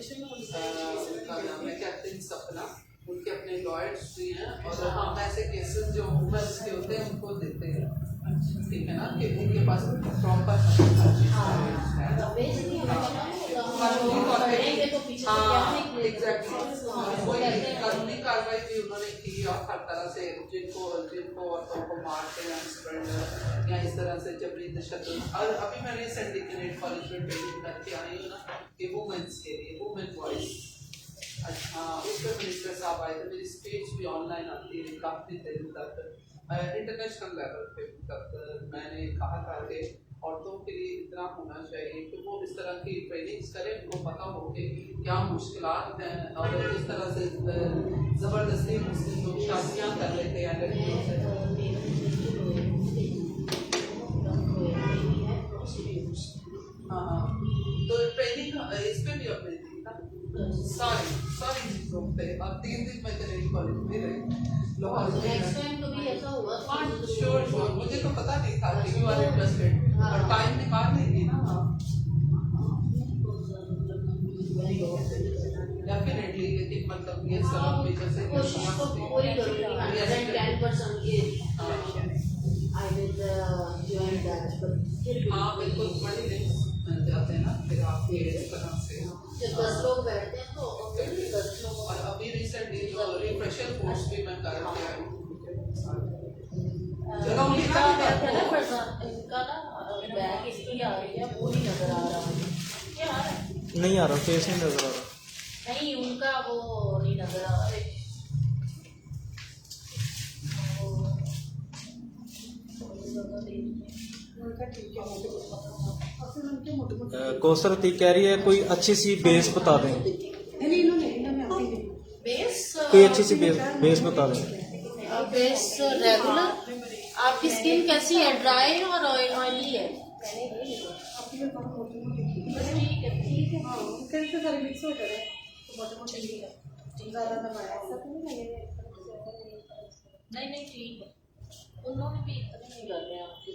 उनका नाम है कैप्टन सपना, उनके अपने लॉयर्स भी हैं। और हम ऐसे केसेस जो वुमेन्स के होते हैं उनको देते हैं, ठीक है ना, कि उनके पास प्रॉपर कानूनी कार्रवाई भी उन्होंने की और हर तरह से जिनको औरतों को मारते हैं या इस तरह से जबरी तशद्दुद। और अभी मैं रिसेंटली कैनेट कॉलेज में ट्रेनिंग करके आई हूँ ना कि वुमेन्स के लिए वुमेन वॉइस। अच्छा उसमें मिनिस्टर साहब आए थे, मेरी स्पीच भी ऑनलाइन आती है काफ़ी देर तक, इंटरनेशनल लेवल पे तक मैंने कहा था कि औरतों के लिए इतना होना चाहिए कि वो इस तरह की ट्रेनिंग्स करें, उनको पता हो कि क्या मुश्किलात हैं और इस तरह से ज़बरदस्ती मुस्लिम लोग शादियाँ कर लेते हैं लड़कियों से। हाँ तो ट्रेनिंग इस पर भी अपने दी ना सारी चीज़ों पे। और 3 दिन मैं कैनेट कॉलेज में रही लाहौर में। श्योर मुझे तो पता नहीं था कि यू आर इंटरेस्टेड, और टाइम निकाल लेंगे ना आप डेफिनेटली। लेकिन मतलब ये सब जैसे हाँ बिल्कुल बड़ी लिंक्स मिल जाते हैं ना फिर आपके इस तरह से जब 10 लोग बैठते हैं तो 10 लोग। और अभी रिसेंटली जो रिफ्रेशर कोर्स भी मैं कर के आई हूँ। चलो इनका ना बैग इसकी आ रही है वो नहीं नजर आ रहा, क्या आ रहा है? नहीं आ रहा, फेस नहीं नजर आ रहा। नहीं उनका वो नहीं नजर आ रहा है। कौसर अतीक कह रही है कोई अच्छी सी बेस बता दें, बेस कोई अच्छी सी बेस बता दें। Base regular. आपकी स्किन कैसी है, ड्राई और ऑयली है? ठीक है तो सारे मिक्स हो गए तो मोटे मोटे नहीं है ज़्यादा दबाया ऐसा तो नहीं लगेगा नहीं नहीं ठीक है, उन्होंने भी इतने नहीं कर रहे आपकी।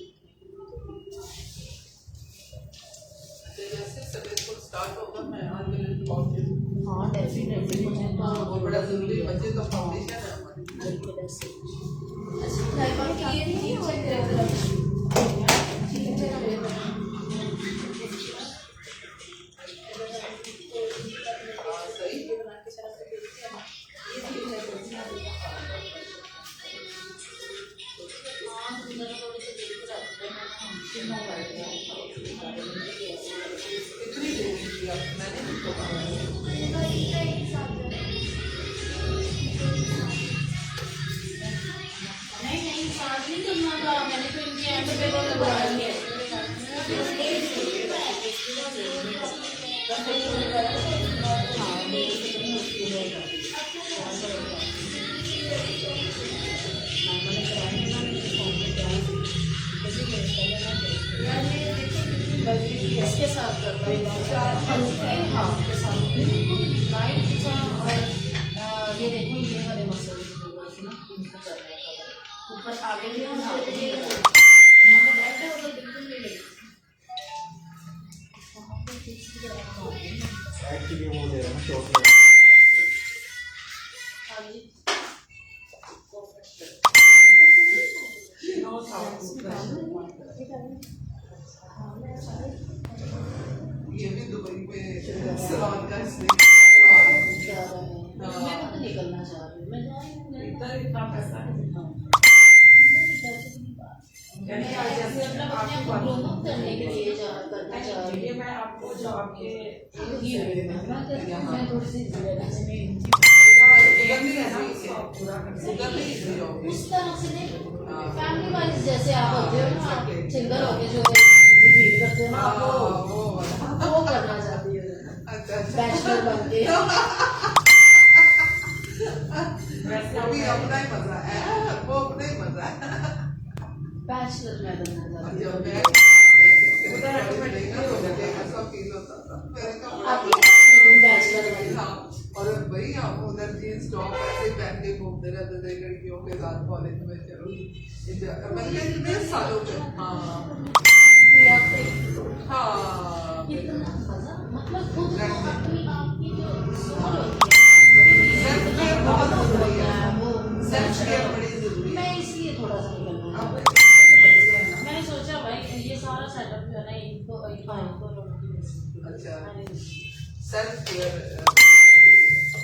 जैसे सवेरे को स्टार्ट होगा मैं आज के लिए पहुंच जाऊँ। हाँ डेफिनेटली मुझे वो बड़ा जरूरी बच्चे का फाउंडेशन है हमारी। बिल्कुल ऐसे अच्छा ट्राइपॉड क्लियर नहीं हो कितनी देर की आप मैंने नहीं पता। नहीं चार्ज नहीं करना था, मैंने तो इनके एंड पे तो लगाया नहीं है। इसके साथ करता हूँ हाँ के साथ राइट ये देखो ये वाले मसल इनको कर रहे हैं ऊपर आगे भी हम हाथ नहीं यहाँ पे बैठ है उधर बिल्कुल नहीं लगी एक्चुअली वो दे रहा हूँ चोट ये भी दुबई में सलाद का मैं तो निकलना चाह रही हूँ मैं जा रही हूँ इतना पैसा मैं जैसे मतलब अपने आप को ग्रोअप करने के लिए करना चाह रही हूँ। मैं आपको जो आपके मैं थोड़ी सी उस तरह से नहीं फैमिली वाइज जैसे आप होते हो ना सिंगल होके जो फील करते हो ना वो करना चाहती हूँ बैचलर बन के अभी अपना ही मजा है वो अपना ही मजा है बैचलर मैं बनना चाहती हूँ। बैचलर और भाई हम उधर जींस टॉप ऐसे पहन के घूमते रहते थे लड़कियों के साथ कॉलेज में। चलो मतलब कितने सालों में हाँ कितना मजा मतलब खुद को अपनी आपकी जो सोल होती है सेल्फ केयर बहुत जरूरी है। वो सेल्फ केयर बड़ी जरूरी है। मैं इसलिए थोड़ा सा निकलना मैंने सोचा भाई ये सारा सेटअप जो है ना इनको अच्छा सेल्फ केयर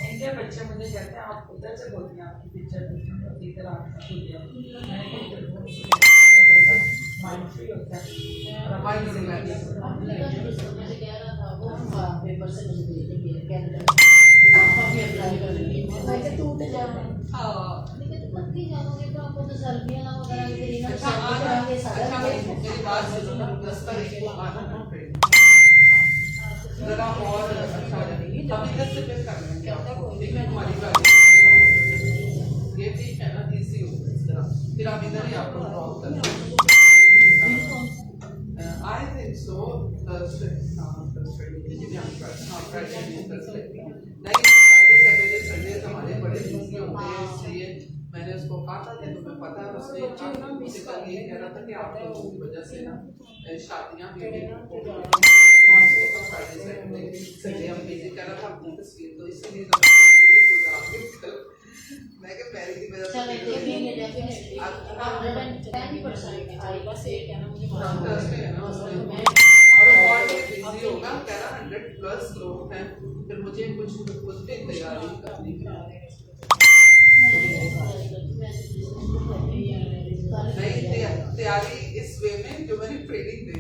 इनके बच्चे मुझे कहते हैं आप उधर से बोलती हैं आपकी पिक्चर इधर माइंड फ्री होता है माइंड रिलैक्स मुझे कह रहा था वो पेपर से मुझे भेज देंगे कैनेडा आप भी अप्लाई कर लेंगे मैं तू तो जा हाँ लेकिन तो पक्की जाओगे तो आपको तो सर्दियाँ ना वगैरह के दिन अच्छा करांगे सारा मेरी बात सुनो ना 10 तारीख को आना ना जरा और अच्छा लगेगी हम इधर से पिक कर लेंगे आपको देखिए हमारी गाड़ी ये ठीक है ना इजी होगा इस तरह फिर हम इधर ही आपको ड्रॉप कर देंगे I think so Thursday Friday नहीं फ्राइडे सैटरडे संडे हमारे बड़े बिजी होते हैं इसलिए मैंने उसको कहा था कि तुम्हें पता है उसने मुझसे कल ये कह रहा था कि आप लोगों की वजह से ना शादियां भी फ्राइडे सैटरडे संडे हम बिजी कर रहा था अपनी तस्वीर तो इसीलिए मैं कि मैरिज की वजह चलो देखेंगे डेफिनेटली 110% आएगा से क्या ना मुझे थर्सडे है ना मैं और बहुत बिजी होगा कह रहा 100+ लोग हैं फिर मुझे कुछ पे तैयारी करनी है नहीं तैयारी इस वे में जो मैंने ट्रेनिंग दी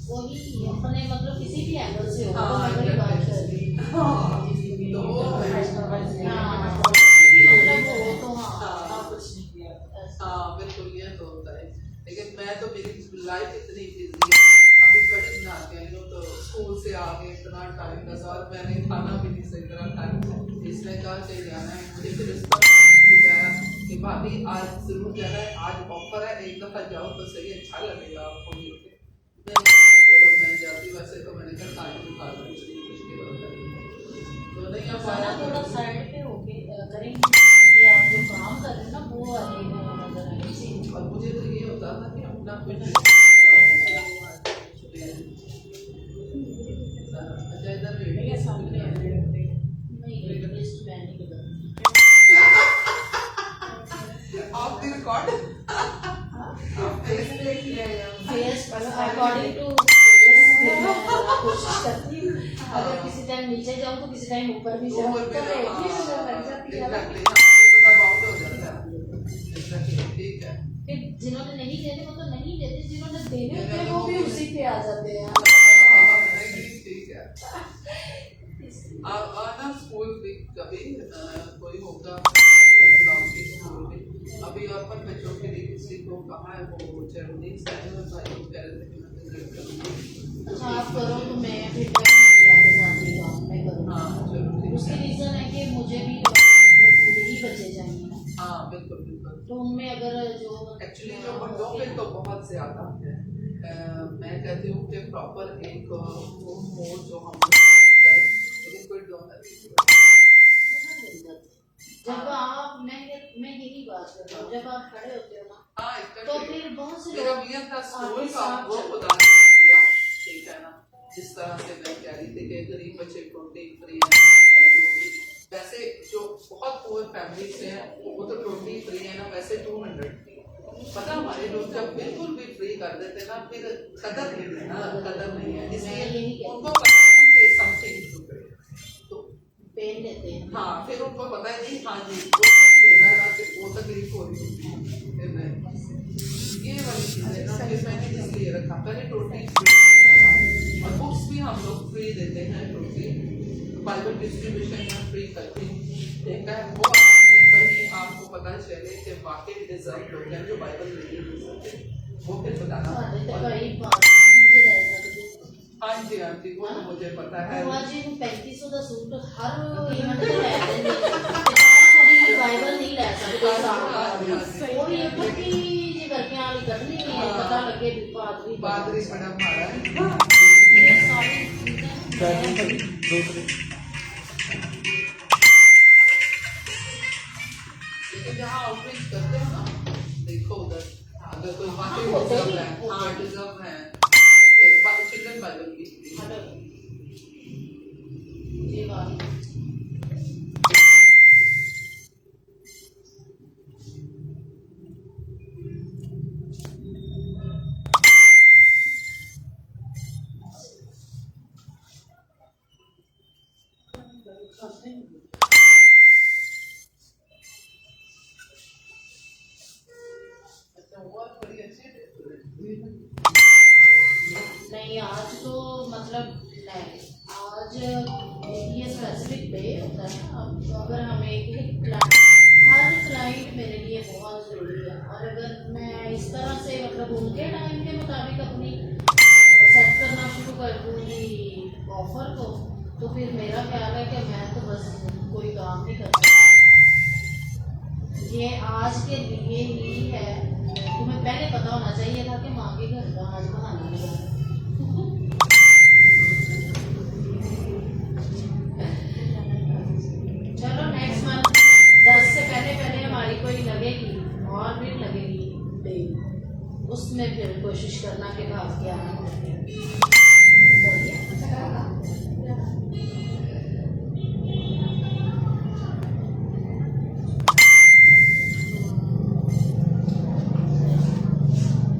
वही अपने मतलब किसी भी एंगल से होगा तो मैं वही बात कर रही तो वो मतलब वो तो हाँ कुछ नहीं किया हाँ बिल्कुल ये तो होता है लेकिन मैं तो मेरी लाइफ इतनी बिजी है अभी कड़ी बना के आई हूँ तो स्कूल से आगे इतना टाइम लगा और मैंने खाना भी नहीं सही तरह खाया इसने कहा चाहिए जाना है मुझे फिर उसका मैसेज आया कि भाभी आज जरूर जाना है आज ऑफर है एक दफा जाओ तो सही अच्छा लगेगा आपको मिलके तो मैं जाती, वैसे तो मैंने कहा काट कुछ नहीं मुश्किल होता है, तो नहीं आ पाया। थोड़ा साइड पे होके करेंगे, ये आप जो काम कर रहे हैं ना वो वाले नजर आए इसी। और मुझे तो ये होता था कि अपना कुछ अच्छा इधर रेडी है सामने नहीं लिस्ट मैं नहीं बता आप दी रिकॉर्ड आप फेस देख लिया फेस अकॉर्डिंग टू कोशिश करती हूँ, अगर किसी टाइम नीचे जाऊँ तो किसी टाइम ऊपर भी जाऊँ ऊपर भी तो जाओ, एक ही नजर लग जाती है। एग्जैक्टली पता बाउंड हो जाता है। एग्जैक्टली ठीक है। फिर जिन्होंने नहीं देने वो तो नहीं देते, जिन्होंने देने होते हैं वो भी उसी पे आ जाते हैं। ठीक है। आना स्कूल भी कभी कोई होगा स्कूल भी अभी अर्पण बच्चों के लिए किसी को कहा है वो जर्मनी से भाई कह रहे थे कि मैं विजिट करूँगी। अच्छा आप करो तो मैं फिर आपके साथ ही काम मैं करूँगा। हाँ चलो ठीक उसकी है। रीजन है कि मुझे भी यही बचे जाएंगे ना, हाँ बिल्कुल बिल्कुल। तो उनमें अगर जो एक्चुअली जो बच्चों पे तो बहुत ज्यादा है। मैं कहती हूँ कि प्रॉपर एक होम हो जो हम लेकिन कोई डोनर जब आप मैं यही बात कर रहा हूँ, जब आप खड़े होते हो ना हाँ तो फिर बहुत से मेरा लोग नियम था स्कूल आपके का साथ वो चलते खुदा ने किया ठीक है ना। जिस तरह से मैं कह रही थी कि गरीब बच्चे प्रोटीन फ्री है जो भी वैसे जो बहुत पुअर फैमिली से हैं वो तो प्रोटीन फ्री है ना, वैसे 200 पता हमारे लोग जब बिल्कुल भी फ्री कर देते ना फिर कदर नहीं है ना, कदर नहीं है, इसलिए उनको पता है कि समथिंग तो पेन देते हैं। हाँ फिर उनको पता है नहीं हाँ जी वो कुछ देना है ना वो तकलीफ हो रही है। ये वाली चीज़ है ना, फिर मैंने इसलिए रखा पहले टोटली फ्री और बुक्स भी हम लोग फ्री देते हैं टोटली, बाइबल डिस्ट्रीब्यूशन में फ्री करते ठीक है। वो आपने कहीं आपको पता चले कि वाकई डिजर्व लोग हैं जो बाइबल नहीं ले सकते वो फिर बताना। हाँ जी वो तो मुझे पता है। 3500 ਦਾ ਸੂਟ ਹਰ ਇਵੈਂਟ ਤੇ ਲੈ ਲੈਂਦੇ ਨੇ, ਕਦੀ ਬਾਈਬਲ ਨਹੀਂ ਲੈ ਸਕਦੇ ਉਹ ਵੀ ਇੱਕ ਹੀ ਜੀ ਕਰਕੇ ਵਾਲੀ ਕੱਢਣੀ ਹੈ, ਪਤਾ ਲੱਗੇ ਵੀ ਪਾਦਰੀ बादरी बड़ा मारा है ਇਹ ਸਾਰੀ ਚੀਜ਼ਾਂ दूसरे लेकिन जहाँ आउटरीच करते हैं ना देखो उधर अगर कोई वाकई डिजर्व है हाँ डिजर्व है तो फिर चिल्ड्रन बाइबल की ये बात बड़ी अच्छी नहीं आज तो मतलब नहीं आज ये स्पेसिफिक डे होता है ना। अब अगर हमें हर क्लाइंट मेरे लिए बहुत ज़रूरी है, और अगर मैं इस तरह से मतलब उनके टाइम के मुताबिक अपनी सेट करना शुरू कर दूँगी ऑफर को, तो फिर मेरा ख्याल है कि मैं तो बस कोई काम नहीं कर सकती। ये आज के लिए ही है, तुम्हें पहले पता होना चाहिए था कि माँ के घर का आज बहाना नहीं है। चलो नेक्स्ट मंथ 10 से पहले हमारी कोई लगेगी और भी लगेगी डे, उसमें फिर कोशिश करना कि भाग के आना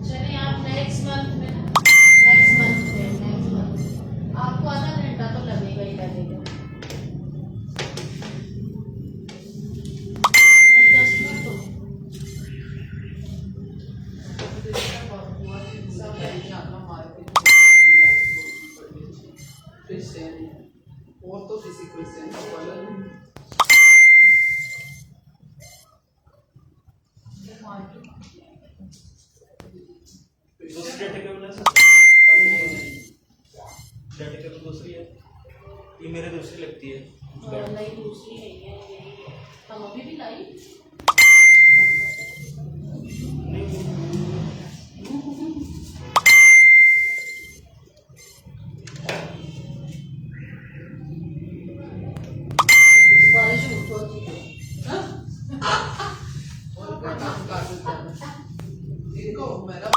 चलिए आप नेक्स्ट मंथ आपको आधा घंटा तो लगेगा ही लगेगा। नहीं 10 मिनट तो और तो किसी क्रिश्चियन का बोला दूसरी डेट बोला सर डेट दूसरी है, ये मेरे दूसरी लगती है। नहीं दूसरी नहीं है, यही है। हम अभी भी लाई इनको मेरा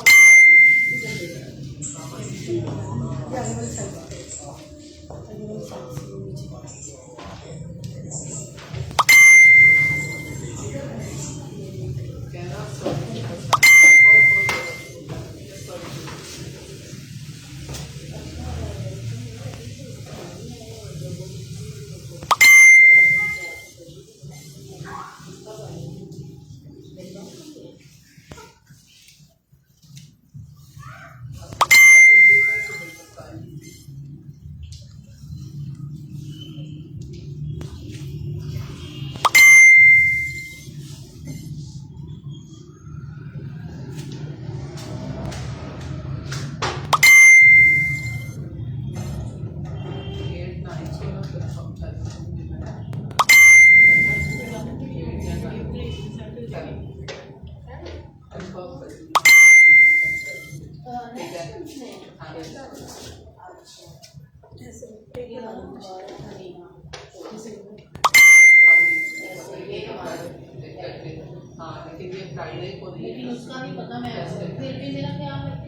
हाँ लेकिन ये फ्राइडे को नहीं लेकिन उसका नहीं पता मैं फिर भी मेरा ख्याल रखती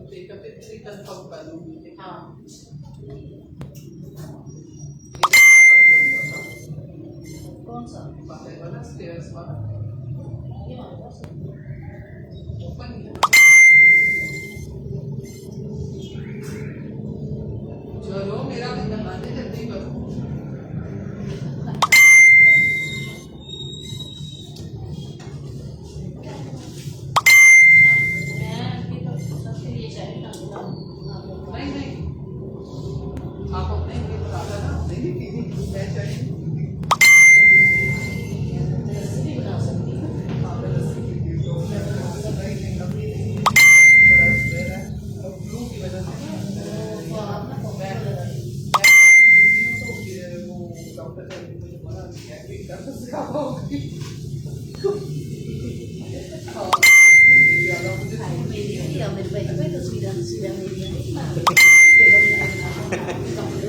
ठीक है फिर कंफर्म कर लूँगी हाँ कौन सा वाला स्टेयर्स वाला ये हमारे पास है। ओपन चलो मेरा भी दरवाजे जल्दी करो मैं अभी तो सबके लिए चाय बनाऊंगा नहीं नहीं आप अपने लिए बता देना नहीं पीनी मैं चाहिए भी बना सकती हूँ आप लस्सी पीती हो तो नहीं नहीं अभी नहीं बड़ा स्प्रेड है और ब्लू की वजह से वो आप ना मैं कॉफी लगा मैं कॉफी पीती हूँ तो फिर वो डॉक्टर ने मुझे मना किया कि डॉक्टर से कहा होगी हाँ ज़्यादा मुझे मेरे भाई का तस्वीरें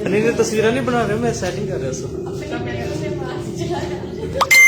नहीं नहीं तस्वीरें नहीं बना रहे मैं सेटिंग कर रहा हूँ मेरी